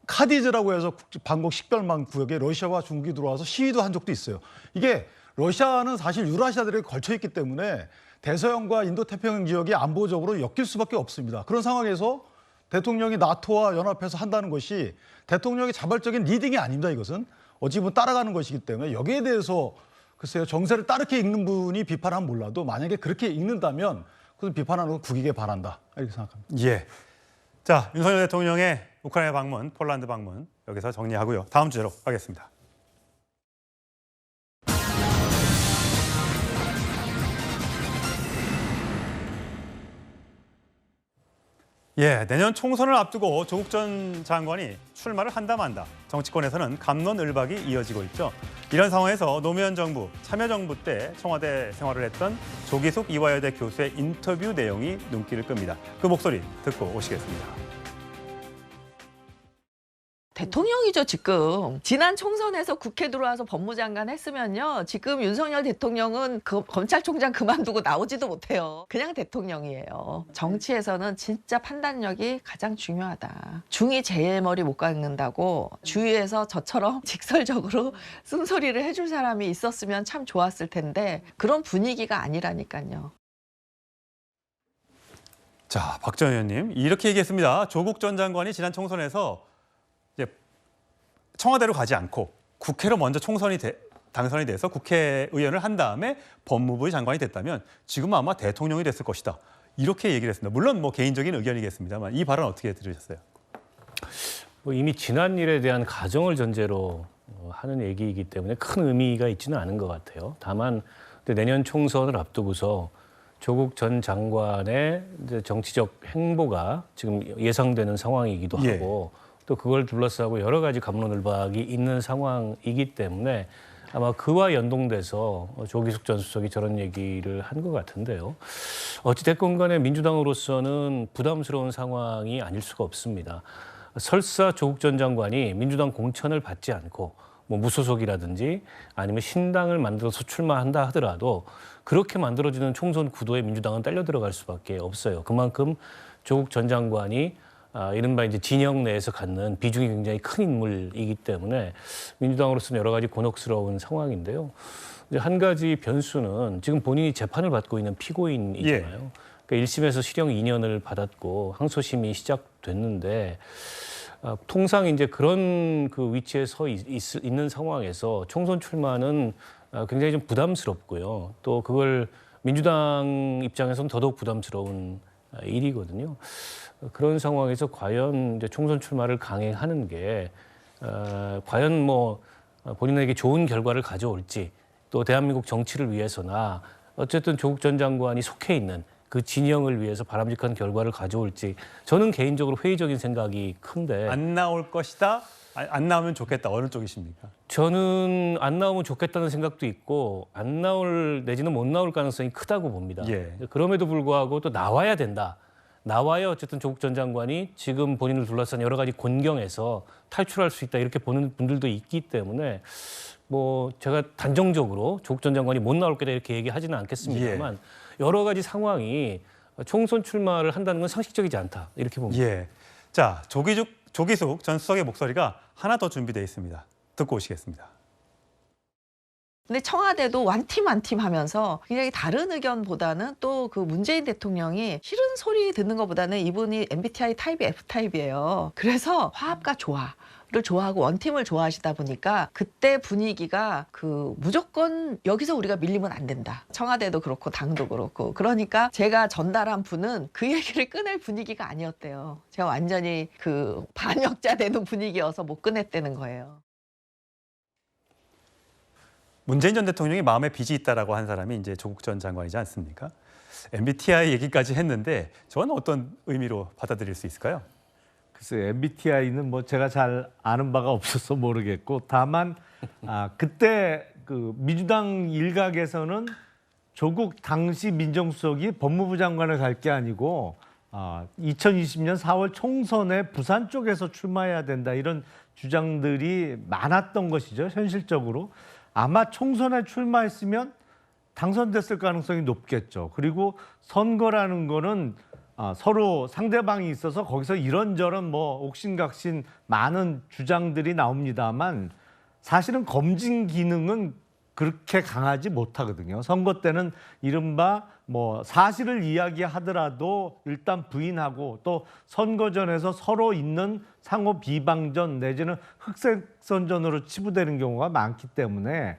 카디즈라고 해서 방콕 식별망 구역에 러시아와 중국이 들어와서 시위도 한 적도 있어요. 이게 러시아는 사실 유라시아들에게 걸쳐 있기 때문에 대서양과 인도태평양 지역이 안보적으로 엮일 수밖에 없습니다. 그런 상황에서 대통령이 나토와 연합해서 한다는 것이 대통령의 자발적인 리딩이 아닙니다. 이것은 어찌 보면 따라가는 것이기 때문에 여기에 대해서 글쎄요, 정세를 따르게 읽는 분이 비판하면 몰라도 만약에 그렇게 읽는다면 그건 비판하는 건 국익에 반한다 이렇게 생각합니다. 예. 자, 윤석열 대통령의 우크라이나 방문, 폴란드 방문 여기서 정리하고요. 다음 주제로 가겠습니다. 예, 내년 총선을 앞두고 조국 전 장관이 출마를 한다 만다. 정치권에서는 갑론을박이 이어지고 있죠. 이런 상황에서 노무현 정부, 참여정부 때 청와대 생활을 했던 조기숙 이화여대 교수의 인터뷰 내용이 눈길을 끕니다. 그 목소리 듣고 오시겠습니다. 대통령이죠, 지금. 지난 총선에서 국회 들어와서 법무장관 했으면요. 지금 윤석열 대통령은 검찰총장 그만두고 나오지도 못해요. 그냥 대통령이에요. 정치에서는 진짜 판단력이 가장 중요하다. 중이 제일 머리 못 깎는다고 주위에서 저처럼 직설적으로 쓴소리를 해줄 사람이 있었으면 참 좋았을 텐데 그런 분위기가 아니라니까요. 자, 박 전 의원님 이렇게 얘기했습니다. 조국 전 장관이 지난 총선에서 이제 청와대로 가지 않고 국회로 먼저 당선이 돼서 국회의원을 한 다음에 법무부의 장관이 됐다면 지금은 아마 대통령이 됐을 것이다. 이렇게 얘기를 했습니다. 물론 뭐 개인적인 의견이겠습니다만 이 발언 어떻게 들으셨어요? 이미 지난 일에 대한 가정을 전제로 하는 얘기이기 때문에 큰 의미가 있지는 않은 것 같아요. 다만 내년 총선을 앞두고서 조국 전 장관의 이제 정치적 행보가 지금 예상되는 상황이기도 하고 또 그걸 둘러싸고 여러 가지 갑론을박이 있는 상황이기 때문에 아마 그와 연동돼서 조기숙 전 수석이 저런 얘기를 한 것 같은데요. 어찌됐건 간에 민주당으로서는 부담스러운 상황이 아닐 수가 없습니다. 설사 조국 전 장관이 민주당 공천을 받지 않고 뭐 무소속이라든지 아니면 신당을 만들어서 출마한다 하더라도 그렇게 만들어지는 총선 구도에 민주당은 딸려 들어갈 수밖에 없어요. 그만큼 조국 전 장관이 이른바 이제 진영 내에서 갖는 비중이 굉장히 큰 인물이기 때문에 민주당으로서는 여러 가지 곤혹스러운 상황인데요. 이제 한 가지 변수는 지금 본인이 재판을 받고 있는 피고인이잖아요. 그러니까 1심에서 실형 2년을 받았고 항소심이 시작됐는데 통상 이제 그런 그 위치에 서 있는 상황에서 총선 출마는 굉장히 좀 부담스럽고요. 또 그걸 민주당 입장에서는 더더욱 부담스러운 일이거든요. 그런 상황에서 과연 이제 총선 출마를 강행하는 게 과연 뭐 본인에게 좋은 결과를 가져올지 또 대한민국 정치를 위해서나 어쨌든 조국 전 장관이 속해 있는 그 진영을 위해서 바람직한 결과를 가져올지 저는 개인적으로 회의적인 생각이 큰데 안 나올 것이다. 안 나오면 좋겠다. 어느 쪽이십니까? 저는 안 나오면 좋겠다는 생각도 있고 안 나올 내지는 못 나올 가능성이 크다고 봅니다. 그럼에도 불구하고 또 나와야 된다. 나와야 어쨌든 조국 전 장관이 지금 본인을 둘러싼 여러 가지 곤경에서 탈출할 수 있다 이렇게 보는 분들도 있기 때문에 뭐 제가 단정적으로 조국 전 장관이 못 나올 거다 이렇게 얘기하지는 않겠습니다만 여러 가지 상황이 총선 출마를 한다는 건 상식적이지 않다 이렇게 봅니다. 자, 조기숙 전 수석의 목소리가 하나 더 준비되어 있습니다. 듣고 오시겠습니다. 근데 청와대도 완팀 하면서 굉장히 다른 의견보다는 또 그 문재인 대통령이 싫은 소리 듣는 것보다는 이분이 MBTI 타입이 F타입이에요. 그래서 화합과 조화를 좋아하고 원팀을 좋아하시다 보니까 그때 분위기가 그 무조건 여기서 우리가 밀리면 안 된다. 청와대도 그렇고 당도 그렇고. 그러니까 제가 전달한 분은 그 얘기를 꺼낼 분위기가 아니었대요. 제가 완전히 그 반역자 되는 분위기여서 못 꺼냈다는 거예요. 문재인 전 대통령이 마음에 빚이 있다라고 한 사람이 이제 조국 전 장관이지 않습니까? MBTI 얘기까지 했는데 저건 어떤 의미로 받아들일 수 있을까요? 글쎄 MBTI는 뭐 제가 잘 아는 바가 없어서 모르겠고 다만 그때 그 민주당 일각에서는 조국 당시 민정수석이 법무부 장관을 갈 게 아니고 2020년 4월 총선에 부산 쪽에서 출마해야 된다 이런 주장들이 많았던 것이죠. 현실적으로 아마 총선에 출마했으면 당선됐을 가능성이 높겠죠. 그리고 선거라는 거는 서로 상대방이 있어서 거기서 이런저런 뭐 옥신각신 많은 주장들이 나옵니다만 사실은 검증 기능은 그렇게 강하지 못하거든요. 선거 때는 이른바 뭐 사실을 이야기하더라도 일단 부인하고 또 선거전에서 서로 있는 상호 비방전 내지는 흑색선전으로 치부되는 경우가 많기 때문에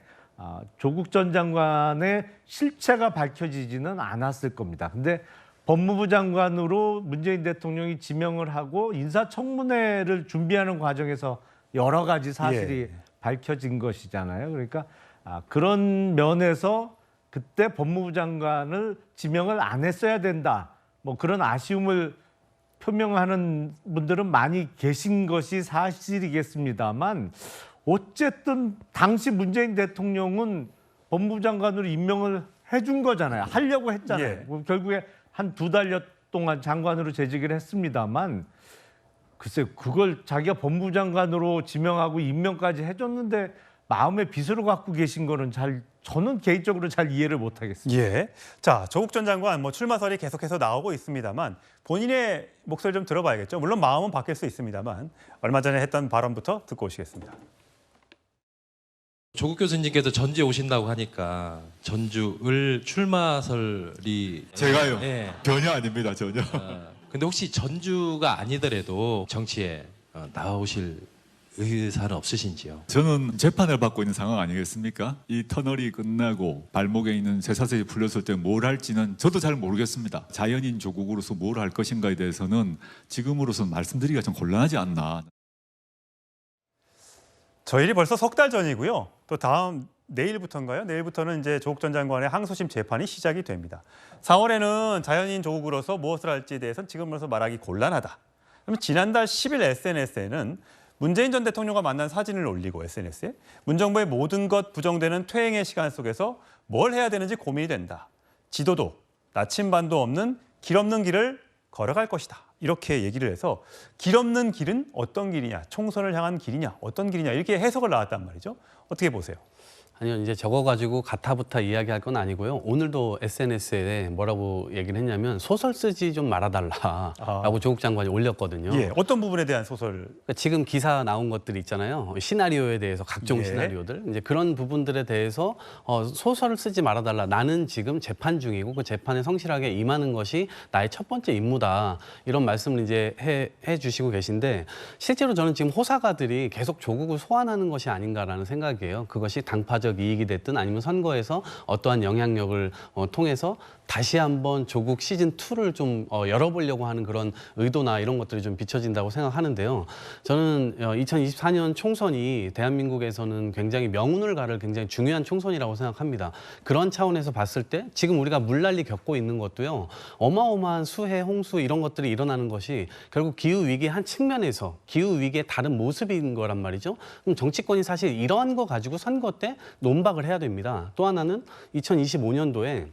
조국 전 장관의 실체가 밝혀지지는 않았을 겁니다. 근데 법무부 장관으로 문재인 대통령이 지명을 하고 인사청문회를 준비하는 과정에서 여러 가지 사실이 밝혀진 것이잖아요. 그러니까 그런 면에서 그때 법무부 장관을 지명을 안 했어야 된다. 뭐 그런 아쉬움을 표명하는 분들은 많이 계신 것이 사실이겠습니다만 어쨌든 당시 문재인 대통령은 법무부 장관으로 임명을 해준 거잖아요. 하려고 했잖아요. 결국에 한 2달여 동안 장관으로 재직을 했습니다만 글쎄 그걸 자기가 법무부 장관으로 지명하고 임명까지 해줬는데 마음의 빚으로 갖고 계신 거는 저는 개인적으로 잘 이해를 못 하겠습니다. 예. 자, 조국 전 장관 뭐 출마설이 계속해서 나오고 있습니다만 본인의 목소리 좀 들어봐야겠죠. 물론 마음은 바뀔 수 있습니다만 얼마 전에 했던 발언부터 듣고 오시겠습니다. 조국 교수님께서 전주에 오신다고 하니까 전주을 출마설이 제가요? 네. 전혀 아닙니다. 전혀. 근데 혹시 전주가 아니더라도 정치에 나오실 의사는 없으신지요? 저는 재판을 받고 있는 상황 아니겠습니까? 이 터널이 끝나고 발목에 있는 쇠사슬이 풀렸을 때 뭘 할지는 저도 잘 모르겠습니다. 자연인 조국으로서 뭘 할 것인가에 대해서는 지금으로서 말씀드리기가 좀 곤란하지 않나. 저 일이 벌써 석 달 전이고요. 또 다음 내일부터인가요? 내일부터는 이제 조국 전 장관의 항소심 재판이 시작이 됩니다. 4월에는 자연인 조국으로서 무엇을 할지에 대해서는 지금으로서 말하기 곤란하다. 그러면 지난달 10일 SNS에는 문재인 전 대통령과 만난 사진을 올리고 SNS에 문정부의 모든 것 부정되는 퇴행의 시간 속에서 뭘 해야 되는지 고민이 된다. 지도도 나침반도 없는 길 없는 길을 걸어갈 것이다. 이렇게 얘기를 해서 길 없는 길은 어떤 길이냐, 총선을 향한 길이냐, 어떤 길이냐 이렇게 해석을 나왔단 말이죠. 어떻게 보세요? 아니요, 이제 저거 가지고 가타부타 이야기할 건 아니고요. 오늘도 SNS에 뭐라고 얘기를 했냐면 소설 쓰지 좀 말아달라라고 조국 장관이 올렸거든요. 예, 어떤 부분에 대한 소설? 그러니까 지금 기사 나온 것들 있잖아요. 시나리오에 대해서 각종 예. 시나리오들 이제 그런 부분들에 대해서 소설을 쓰지 말아달라. 나는 지금 재판 중이고 그 재판에 성실하게 임하는 것이 나의 첫 번째 임무다. 이런 말씀을 이제 해 주시고 계신데 실제로 저는 지금 호사가들이 계속 조국을 소환하는 것이 아닌가라는 생각이에요. 그것이 당파적 이익이 됐든 아니면 선거에서 어떠한 영향력을 통해서 다시 한번 조국 시즌2를 좀 열어보려고 하는 그런 의도나 이런 것들이 좀 비춰진다고 생각하는데요. 저는 2024년 총선이 대한민국에서는 굉장히 명운을 가를 굉장히 중요한 총선이라고 생각합니다. 그런 차원에서 봤을 때 지금 우리가 물난리 겪고 있는 것도요. 어마어마한 수해, 홍수 이런 것들이 일어나는 것이 결국 기후위기의 한 측면에서 기후위기의 다른 모습인 거란 말이죠. 그럼 정치권이 사실 이러한 거 가지고 선거 때 논박을 해야 됩니다. 또 하나는 2025년도에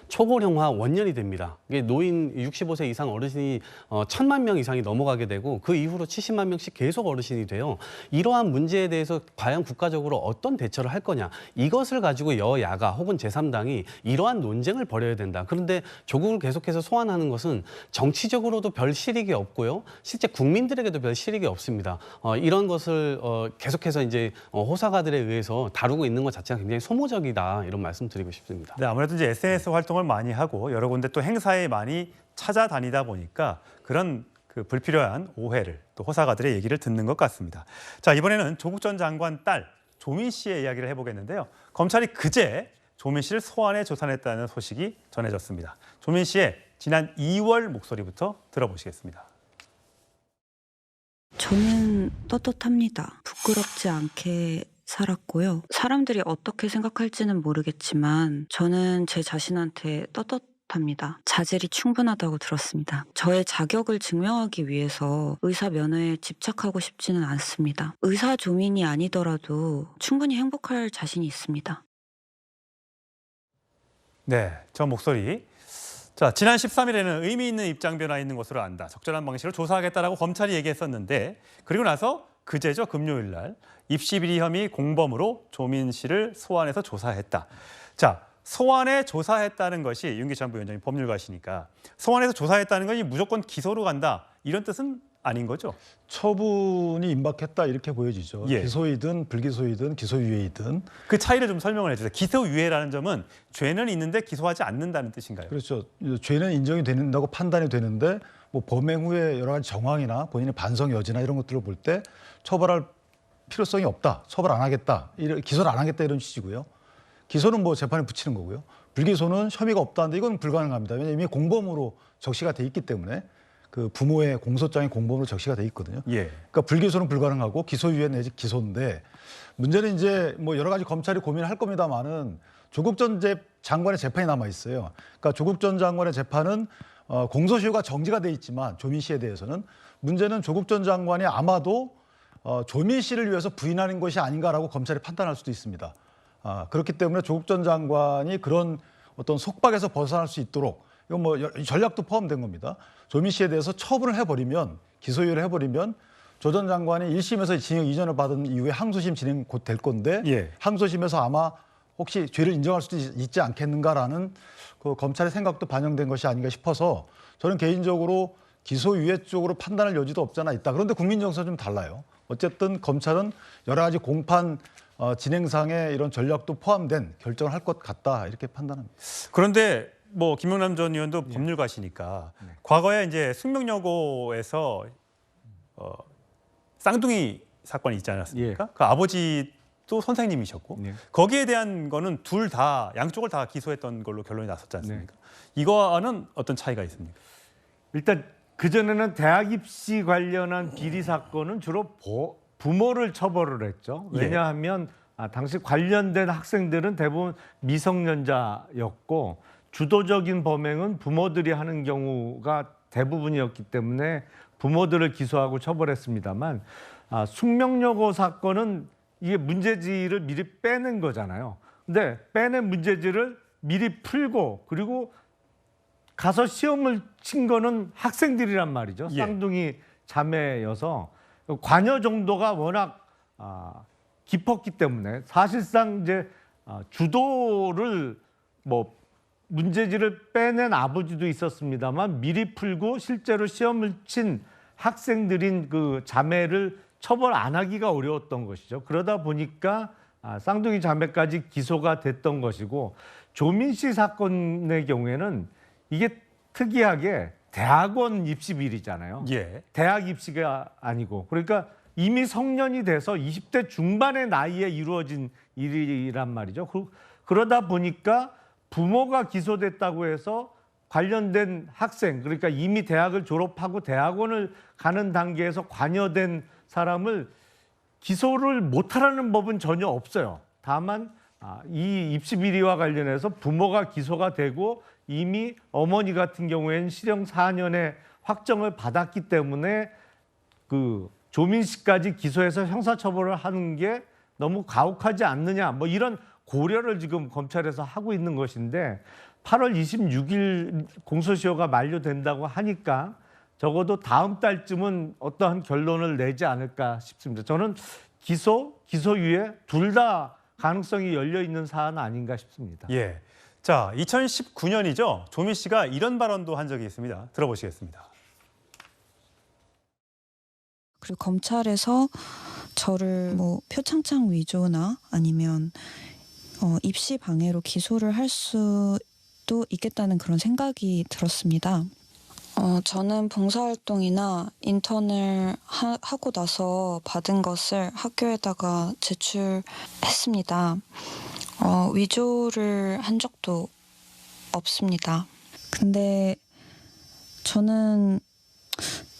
초고령화 원년이 됩니다. 이게 노인 65세 이상 어르신이 1,000만 명 이상이 넘어가게 되고 그 이후로 70만 명씩 계속 어르신이 돼요. 이러한 문제에 대해서 과연 국가적으로 어떤 대처를 할 거냐. 이것을 가지고 여야가 혹은 제3당이 이러한 논쟁을 벌여야 된다. 그런데 조국을 계속해서 소환하는 것은 정치적으로도 별 실익이 없고요. 실제 국민들에게도 별 실익이 없습니다. 이런 것을 계속해서 이제 호사가들에 의해서 다루고 있는 것 자체가 굉장히 소모적이다. 이런 말씀 드리고 싶습니다. 네, 아무래도 이제 SNS 활동을 많이 하고 여러 군데 또 행사에 많이 찾아다니다 보니까 그런 그 불필요한 오해를 또 호사가들의 얘기를 듣는 것 같습니다. 자, 이번에는 조국 전 장관 딸 조민 씨의 이야기를 해보겠는데요. 검찰이 그제 조민 씨를 소환해 조사했다는 소식이 전해졌습니다. 조민 씨의 지난 2월 목소리부터 들어보시겠습니다. 저는 떳떳합니다. 부끄럽지 않게 살았고요. 사람들이 어떻게 생각할지는 모르겠지만 저는 제 자신한테 떳떳합니다. 자질이 충분하다고 들었습니다. 저의 자격을 증명하기 위해서 의사 면허에 집착하고 싶지는 않습니다. 의사 조민이 아니더라도 충분히 행복할 자신이 있습니다. 네, 저 목소리. 자, 지난 13일에는 의미 있는 입장 변화 있는 것으로 안다. 적절한 방식으로 조사하겠다라고 검찰이 얘기했었는데 그리고 나서 그제죠, 금요일 날 입시 비리 혐의 공범으로 조민 씨를 소환해서 조사했다. 자, 소환해 조사했다는 것이 윤기찬 부위원장이 법률가시니까 소환해서 조사했다는 것이 무조건 기소로 간다. 이런 뜻은 아닌 거죠? 처분이 임박했다 이렇게 보여지죠. 예. 기소이든 불기소이든 기소유예이든. 그 차이를 좀 설명을 해주세요. 기소유예라는 점은 죄는 있는데 기소하지 않는다는 뜻인가요? 그렇죠. 죄는 인정이 된다고 판단이 되는데 뭐 범행 후에 여러 가지 정황이나 본인의 반성 여지나 이런 것들을 볼 때 처벌할 필요성이 없다. 처벌 안 하겠다. 기소를 안 하겠다 이런 취지고요. 기소는 뭐 재판에 붙이는 거고요. 불기소는 혐의가 없다는데 이건 불가능합니다. 왜냐하면 이미 공범으로 적시가 돼 있기 때문에 그 부모의 공소장이 공범으로 적시가 돼 있거든요. 예. 그러니까 불기소는 불가능하고 기소유예 내지 기소인데 문제는 이제 뭐 여러 가지 검찰이 고민을 할 겁니다만은 조국 전 장관의 재판이 남아 있어요. 그러니까 조국 전 장관의 재판은 공소시효가 정지가 돼 있지만 조민 씨에 대해서는 문제는 조국 전 장관이 아마도 조민 씨를 위해서 부인하는 것이 아닌가라고 검찰이 판단할 수도 있습니다. 그렇기 때문에 조국 전 장관이 그런 어떤 속박에서 벗어날 수 있도록 이건 뭐 전략도 포함된 겁니다. 조민 씨에 대해서 처분을 해버리면 기소유예를 해버리면 조 전 장관이 1심에서 징역 2년을 받은 이후에 항소심 진행 곧 될 건데 예. 항소심에서 아마 혹시 죄를 인정할 수도 있지 않겠는가라는 그 검찰의 생각도 반영된 것이 아닌가 싶어서 저는 개인적으로 기소유예 쪽으로 판단할 여지도 없잖아 있다. 그런데 국민 정서는 좀 달라요. 어쨌든 검찰은 여러 가지 공판 진행상의 이런 전략도 포함된 결정을 할 것 같다 이렇게 판단합니다. 그런데 뭐 김영남 전 의원도 법률가시니까 과거에 이제 숙명여고에서 쌍둥이 사건이 있지 않았습니까? 그 아버지도 선생님이셨고 거기에 대한 거는 둘 다 양쪽을 다 기소했던 걸로 결론이 났었지 않습니까? 이거는 어떤 차이가 있습니까? 일단 그전에는 대학 입시 관련한 비리 사건은 주로 부모를 처벌을 했죠. 왜냐하면 당시 관련된 학생들은 대부분 미성년자였고 주도적인 범행은 부모들이 하는 경우가 대부분이었기 때문에 부모들을 기소하고 처벌했습니다만 숙명여고 사건은 이게 문제지를 미리 빼낸 거잖아요. 근데 빼낸 문제지를 미리 풀고 그리고 가서 시험을 친 거는 학생들이란 말이죠. 쌍둥이 자매여서 관여 정도가 워낙 깊었기 때문에 사실상 이제 주도를 뭐 문제지를 빼낸 아버지도 있었습니다만 미리 풀고 실제로 시험을 친 학생들인 그 자매를 처벌 안 하기가 어려웠던 것이죠. 그러다 보니까 쌍둥이 자매까지 기소가 됐던 것이고 조민 씨 사건의 경우에는 이게 특이하게 대학원 입시 비리잖아요. 대학 입시가 아니고 그러니까 이미 성년이 돼서 20대 중반의 나이에 이루어진 일이란 말이죠. 그러다 보니까 부모가 기소됐다고 해서 관련된 학생 그러니까 이미 대학을 졸업하고 대학원을 가는 단계에서 관여된 사람을 기소를 못하라는 법은 전혀 없어요. 다만 이 입시 비리와 관련해서 부모가 기소가 되고 이미 어머니 같은 경우에는 실형 4년의 확정을 받았기 때문에 그 조민 씨까지 기소해서 형사처벌을 하는 게 너무 가혹하지 않느냐 뭐 이런 고려를 지금 검찰에서 하고 있는 것인데 8월 26일 공소시효가 만료된다고 하니까 적어도 다음 달쯤은 어떠한 결론을 내지 않을까 싶습니다. 저는 기소유예 둘 다 가능성이 열려 있는 사안 아닌가 싶습니다. 예. 자, 2019년이죠. 조민 씨가 이런 발언도 한 적이 있습니다. 들어보시겠습니다. 그리고 검찰에서 저를 뭐 표창장 위조나 아니면 입시 방해로 기소를 할 수도 있겠다는 그런 생각이 들었습니다. 저는 봉사활동이나 인턴을 하고 나서 받은 것을 학교에다가 제출했습니다. 위조를 한 적도 없습니다. 근데 저는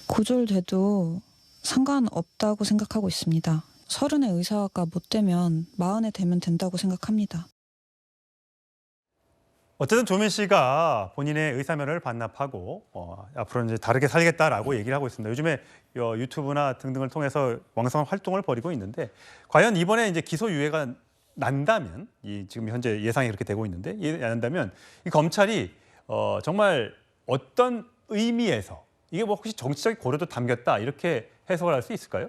고졸돼도 상관없다고 생각하고 있습니다. 30에 의사가 못 되면 40에 되면 된다고 생각합니다. 어쨌든 조민 씨가 본인의 의사면허를 반납하고 앞으로 이제 다르게 살겠다라고 얘기를 하고 있습니다. 요즘에 유튜브나 등등을 통해서 왕성한 활동을 벌이고 있는데 과연 이번에 이제 기소유예가 난다면 지금 현재 예상이 그렇게 되고 있는데 난다면 이 검찰이 정말 어떤 의미에서 이게 뭐 혹시 정치적인 고려도 담겼다 이렇게 해석을 할 수 있을까요?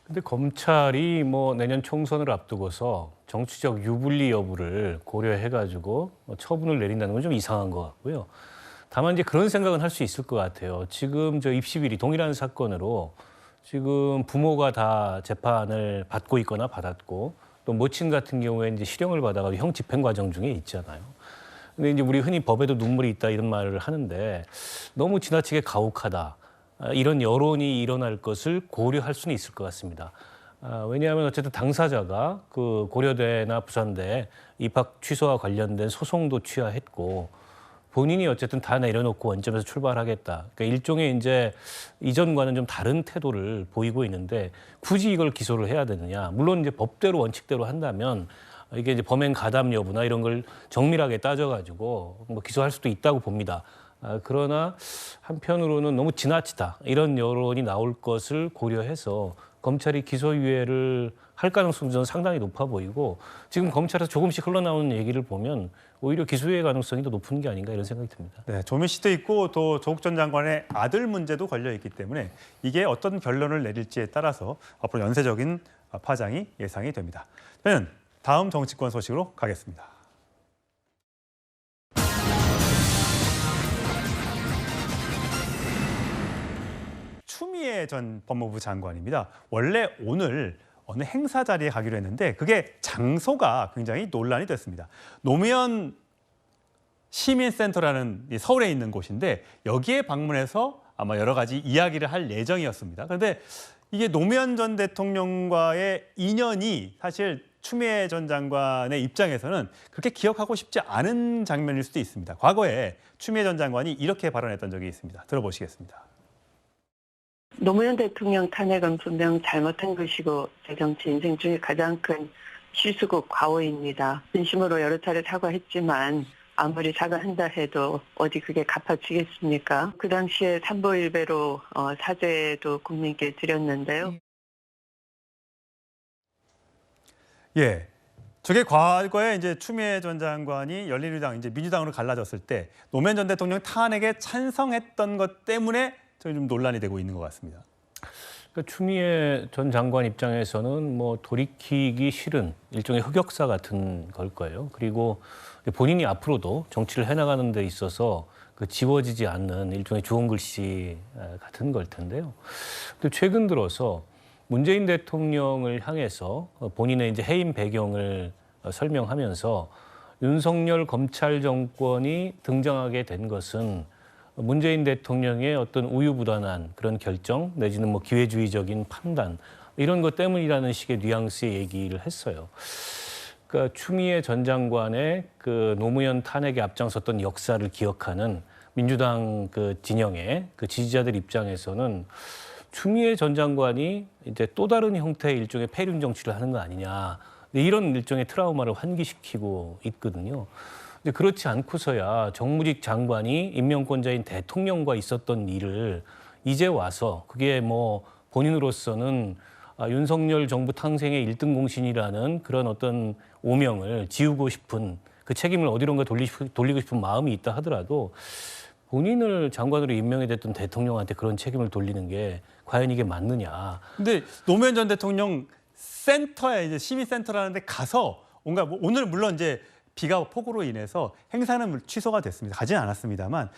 근데 검찰이 뭐 내년 총선을 앞두고서 정치적 유불리 여부를 고려해가지고 처분을 내린다는 건 좀 이상한 것 같고요. 다만 이제 그런 생각은 할 수 있을 것 같아요. 지금 저 입시비리 동일한 사건으로 지금 부모가 다 재판을 받고 있거나 받았고 또 모친 같은 경우에 이제 실형을 받아가지고 형 집행 과정 중에 있잖아요. 근데 이제 우리 흔히 법에도 눈물이 있다 이런 말을 하는데 너무 지나치게 가혹하다. 이런 여론이 일어날 것을 고려할 수는 있을 것 같습니다. 왜냐하면 어쨌든 당사자가 그 고려대나 부산대 입학 취소와 관련된 소송도 취하했고 본인이 어쨌든 다 내려놓고 원점에서 출발하겠다. 그러니까 일종의 이제 이전과는 좀 다른 태도를 보이고 있는데 굳이 이걸 기소를 해야 되느냐. 물론 이제 법대로 원칙대로 한다면 이게 이제 범행 가담 여부나 이런 걸 정밀하게 따져가지고 뭐 기소할 수도 있다고 봅니다. 그러나 한편으로는 너무 지나치다 이런 여론이 나올 것을 고려해서 검찰이 기소유예를 할 가능성이 저는 상당히 높아 보이고 지금 검찰에서 조금씩 흘러나오는 얘기를 보면 오히려 기소유예 가능성이 더 높은 게 아닌가 이런 생각이 듭니다. 네, 조민 씨도 있고 또 조국 전 장관의 아들 문제도 걸려 있기 때문에 이게 어떤 결론을 내릴지에 따라서 앞으로 연쇄적인 파장이 예상이 됩니다. 저는 다음 정치권 소식으로 가겠습니다. 추미애 전 법무부 장관입니다. 원래 오늘 어느 행사 자리에 가기로 했는데 그게 장소가 굉장히 논란이 됐습니다. 노무현 시민센터라는 서울에 있는 곳인데 여기에 방문해서 아마 여러 가지 이야기를 할 예정이었습니다. 그런데 이게 노무현 전 대통령과의 인연이 사실 추미애 전 장관의 입장에서는 그렇게 기억하고 싶지 않은 장면일 수도 있습니다. 과거에 추미애 전 장관이 이렇게 발언했던 적이 있습니다. 들어보시겠습니다. 노무현 대통령 탄핵은 분명 잘못한 것이고 제 정치 인생 중에 가장 큰 실수고 과오입니다. 진심으로 여러 차례 사과했지만 아무리 사과한다 해도 어디 그게 갚아지겠습니까? 그 당시에 삼보일배로 사죄도 국민께 드렸는데요. 예. 저게 과거에 이제 추미애 전 장관이 열린우리당 이제 민주당으로 갈라졌을 때 노무현 전 대통령 탄핵에 찬성했던 것 때문에 좀 논란이 되고 있는 것 같습니다. 그러니까 추미애 전 장관 입장에서는 뭐 돌이키기 싫은 일종의 흑역사 같은 걸 거예요. 그리고 본인이 앞으로도 정치를 해나가는 데 있어서 그 지워지지 않는 일종의 주홍 글씨 같은 걸 텐데요. 근데 최근 들어서 문재인 대통령을 향해서 본인의 이제 해임 배경을 설명하면서 윤석열 검찰 정권이 등장하게 된 것은 문재인 대통령의 어떤 우유부단한 그런 결정 내지는 뭐 기회주의적인 판단 이런 것 때문이라는 식의 뉘앙스의 얘기를 했어요. 그러니까 추미애 전 장관의 그 노무현 탄핵에 앞장섰던 역사를 기억하는 민주당 그 진영의 그 지지자들 입장에서는 추미애 전 장관이 이제 또 다른 형태의 일종의 폐륜 정치를 하는 거 아니냐 이런 일종의 트라우마를 환기시키고 있거든요. 근데 그렇지 않고서야 정무직 장관이 임명권자인 대통령과 있었던 일을 이제 와서 그게 뭐 본인으로서는 윤석열 정부 탕생의 1등 공신이라는 그런 어떤 오명을 지우고 싶은 그 책임을 어디론가 돌리고 싶은 마음이 있다 하더라도 본인을 장관으로 임명이 됐던 대통령한테 그런 책임을 돌리는 게 과연 이게 맞느냐. 근데 노무현 전 대통령 센터에 이제 시민센터라는 데 가서 뭔가 오늘 물론 이제 비가 폭우로 인해서 행사는 취소가 됐습니다. 가지는 않았습니다만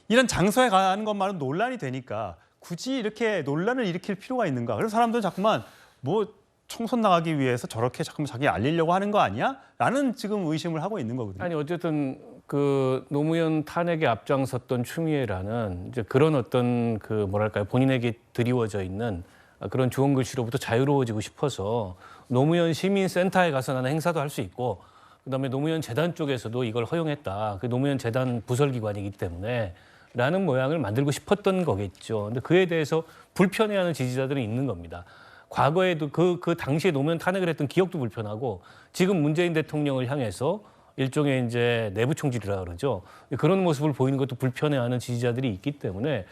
이런 장소에 가는 것만은 논란이 되니까 굳이 이렇게 논란을 일으킬 필요가 있는가. 그래서 사람들은 자꾸만 뭐 총선 나가기 위해서 저렇게 자꾸만 자기 알리려고 하는 거 아니야? 라는 지금 의심을 하고 있는 거거든요. 아니 어쨌든 그 노무현 탄핵에 앞장섰던 추미애라는 이제 그런 어떤 그 뭐랄까요 본인에게 드리워져 있는 그런 주홍 글씨로부터 자유로워지고 싶어서 노무현 시민센터에 가서 나는 행사도 할 수 있고 그다음에 노무현 재단 쪽에서도 이걸 허용했다. 그 노무현 재단 부설기관이기 때문에 라는 모양을 만들고 싶었던 거겠죠. 근데 그에 대해서 불편해하는 지지자들이 있는 겁니다. 과거에도 그 당시에 노무현 탄핵을 했던 기억도 불편하고 지금 문재인 대통령을 향해서 일종의 이제 내부 총질이라 그러죠. 그런 모습을 보이는 것도 불편해하는 지지자들이 있기 때문에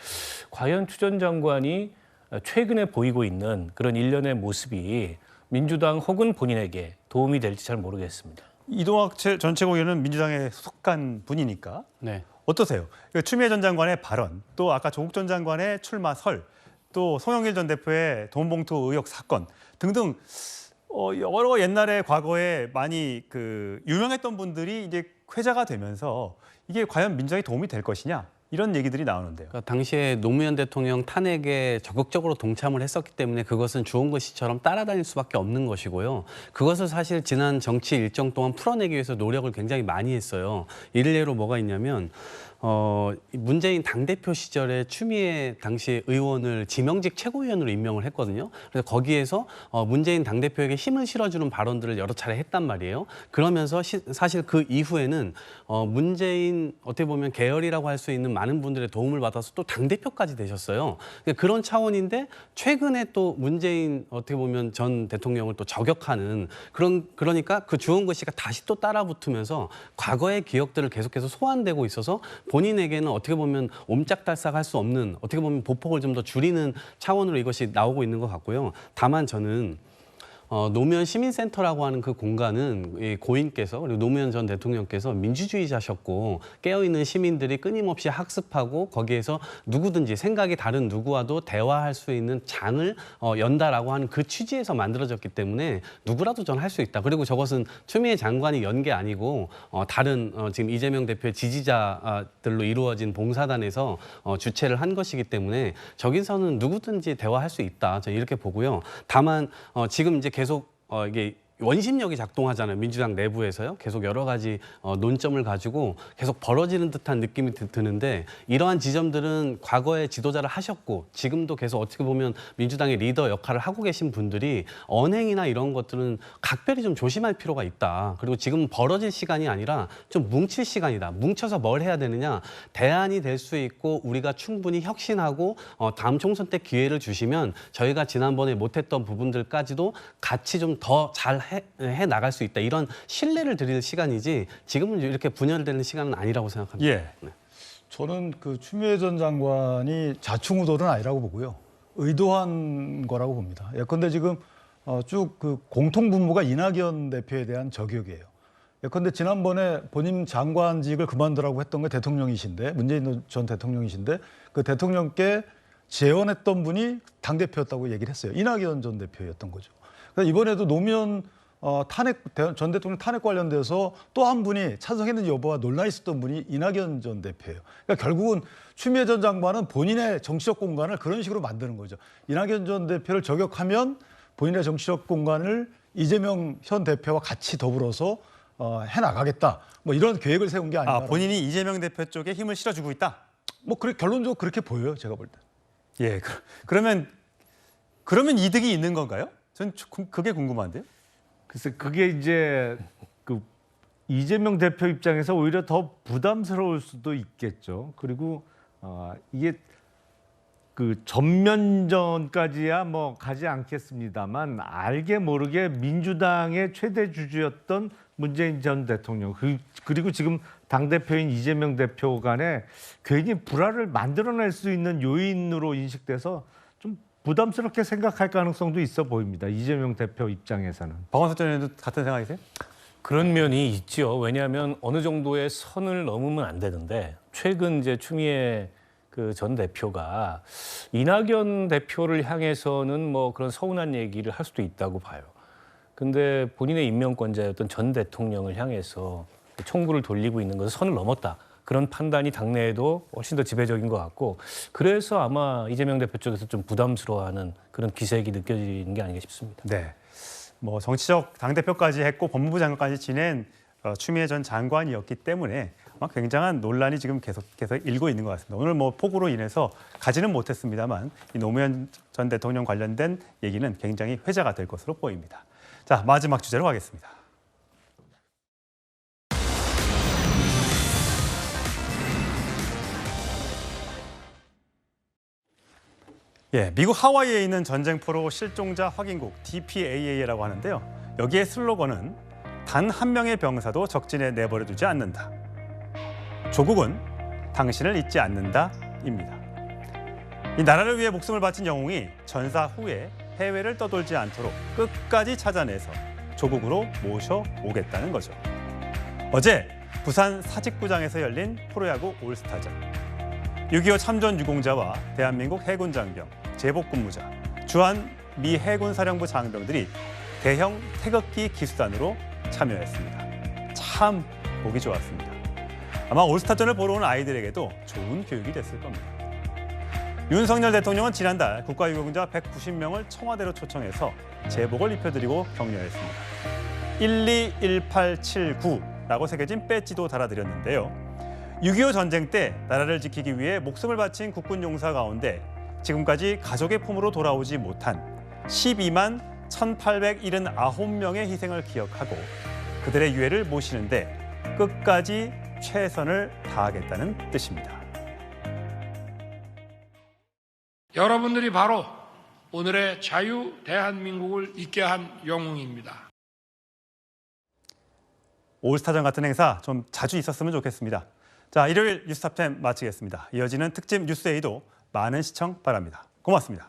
과연 추 전 장관이 최근에 보이고 있는 그런 일련의 모습이 민주당 혹은 본인에게 도움이 될지 잘 모르겠습니다. 이동학 전 최고위원은 민주당에 속한 분이니까 네. 어떠세요? 추미애 전 장관의 발언, 또 아까 조국 전 장관의 출마설, 또 송영길 전 대표의 돈봉투 의혹 사건 등등 여러 옛날에 과거에 많이 유명했던 분들이 이제 회자가 되면서 이게 과연 민주당에 도움이 될 것이냐 이런 얘기들이 나오는데요. 그러니까 당시에 노무현 대통령 탄핵에 적극적으로 동참을 했었기 때문에 그것은 주홍 글씨처럼 따라다닐 수밖에 없는 것이고요. 그것을 사실 지난 정치 일정 동안 풀어내기 위해서 노력을 굉장히 많이 했어요. 일례로 뭐가 있냐면 문재인 당대표 시절에 추미애 당시 의원을 지명직 최고위원으로 임명을 했거든요. 그래서 거기에서 문재인 당대표에게 힘을 실어주는 발언들을 여러 차례 했단 말이에요. 그러면서 사실 그 이후에는 문재인 어떻게 보면 계열이라고 할 수 있는 많은 분들의 도움을 받아서 또 당대표까지 되셨어요. 그런 차원인데 최근에 또 문재인 어떻게 보면 전 대통령을 또 저격하는 그러니까 그 주홍 글씨가 다시 또 따라붙으면서 과거의 기억들을 계속해서 소환되고 있어서 본인에게는 어떻게 보면 옴짝달싹할 수 없는 어떻게 보면 보폭을 좀 더 줄이는 차원으로 이것이 나오고 있는 것 같고요. 다만 저는 노무현 시민센터라고 하는 그 공간은 이 고인께서 그리고 노무현 전 대통령께서 민주주의자셨고 깨어있는 시민들이 끊임없이 학습하고 거기에서 누구든지 생각이 다른 누구와도 대화할 수 있는 장을 연다라고 하는 그 취지에서 만들어졌기 때문에 누구라도 전 할 수 있다. 그리고 저것은 추미애 장관이 연 게 아니고 다른 지금 이재명 대표의 지지자들로 이루어진 봉사단에서 주최를 한 것이기 때문에 저기서는 누구든지 대화할 수 있다. 저는 이렇게 보고요. 다만 지금 이제 계속 이게 원심력이 작동하잖아요. 민주당 내부에서요. 계속 여러 가지 논점을 가지고 계속 벌어지는 듯한 느낌이 드는데 이러한 지점들은 과거에 지도자를 하셨고 지금도 계속 어떻게 보면 민주당의 리더 역할을 하고 계신 분들이 언행이나 이런 것들은 각별히 좀 조심할 필요가 있다. 그리고 지금 벌어질 시간이 아니라 좀 뭉칠 시간이다. 뭉쳐서 뭘 해야 되느냐. 대안이 될 수 있고 우리가 충분히 혁신하고 다음 총선 때 기회를 주시면 저희가 지난번에 못했던 부분들까지도 같이 좀 더 잘 해 나갈 수 있다. 이런 신뢰를 드릴 시간이지 지금은 이렇게 분열되는 시간은 아니라고 생각합니다. 예. 네. 저는 추미애 전 장관이 좌충우돌은 아니라고 보고요. 의도한 거라고 봅니다. 예컨대 지금 쭉 공통분모가 이낙연 대표에 대한 저격이에요. 예컨대 지난번에 본인 장관직을 그만두라고 했던 게 대통령이신데 문재인 전 대통령이신데 그 대통령께 재원했던 분이 당대표였다고 얘기를 했어요. 이낙연 전 대표였던 거죠. 그래서 이번에도 노무현 전 대통령 탄핵 관련돼서 또 한 분이 찬성했는지 여부와 논란이 있었던 분이 이낙연 전 대표예요. 그러니까 결국은 추미애 전 장관은 본인의 정치적 공간을 그런 식으로 만드는 거죠. 이낙연 전 대표를 저격하면 본인의 정치적 공간을 이재명 현 대표와 같이 더불어서 해나가겠다. 뭐 이런 계획을 세운 게 아닌가. 본인이 이재명 대표 쪽에 힘을 실어주고 있다? 뭐 결론적으로 그렇게 보여요. 제가 볼 때. 예. 그러면 이득이 있는 건가요? 전 그게 궁금한데요. 글쎄 그게 이제 이재명 대표 입장에서 오히려 더 부담스러울 수도 있겠죠. 그리고 이게 전면전까지야 뭐 가지 않겠습니다만 알게 모르게 민주당의 최대 주주였던 문재인 전 대통령 그리고 지금 당대표인 이재명 대표 간에 괜히 불화를 만들어낼 수 있는 요인으로 인식돼서 좀 부담스럽게 생각할 가능성도 있어 보입니다. 이재명 대표 입장에서는. 박원석 전 의원도 같은 생각이세요? 그런 면이 있죠. 왜냐하면 어느 정도의 선을 넘으면 안 되는데 최근 이제 추미애 전 대표가 이낙연 대표를 향해서는 뭐 그런 서운한 얘기를 할 수도 있다고 봐요. 근데 본인의 임명권자였던 전 대통령을 향해서 총구를 돌리고 있는 것은 선을 넘었다. 그런 판단이 당내에도 훨씬 더 지배적인 것 같고 그래서 아마 이재명 대표 쪽에서 좀 부담스러워하는 그런 기색이 느껴지는 게 아닌가 싶습니다. 네, 뭐 정치적 당대표까지 했고 법무부 장관까지 지낸 추미애 전 장관이었기 때문에 아마 굉장한 논란이 지금 계속해서 일고 있는 것 같습니다. 오늘 뭐 폭우로 인해서 가지는 못했습니다만 이 노무현 전 대통령 관련된 얘기는 굉장히 회자가 될 것으로 보입니다. 자, 마지막 주제로 가겠습니다. 예, 미국 하와이에 있는 전쟁포로 실종자 확인국 DPAA라고 하는데요. 여기에 슬로건은 단 한 명의 병사도 적진에 내버려두지 않는다. 조국은 당신을 잊지 않는다입니다. 이 나라를 위해 목숨을 바친 영웅이 전사 후에 해외를 떠돌지 않도록 끝까지 찾아내서 조국으로 모셔오겠다는 거죠. 어제 부산 사직구장에서 열린 프로야구 올스타전. 6.25 참전 유공자와 대한민국 해군 장병, 제복 근무자, 주한 미 해군 사령부 장병들이 대형 태극기 기수단으로 참여했습니다. 참 보기 좋았습니다. 아마 올스타전을 보러 온 아이들에게도 좋은 교육이 됐을 겁니다. 윤석열 대통령은 지난달 국가유공자 190명을 청와대로 초청해서 제복을 입혀드리고 격려했습니다. 121879라고 새겨진 배지도 달아드렸는데요. 6.25 전쟁 때 나라를 지키기 위해 목숨을 바친 국군 용사 가운데 지금까지 가족의 품으로 돌아오지 못한 12만 1,879명의 희생을 기억하고 그들의 유해를 모시는데 끝까지 최선을 다하겠다는 뜻입니다. 여러분들이 바로 오늘의 자유 대한민국을 있게 한 영웅입니다. 올스타전 같은 행사 좀 자주 있었으면 좋겠습니다. 자, 일요일 뉴스탑10 마치겠습니다. 이어지는 특집 뉴스에이도 많은 시청 바랍니다. 고맙습니다.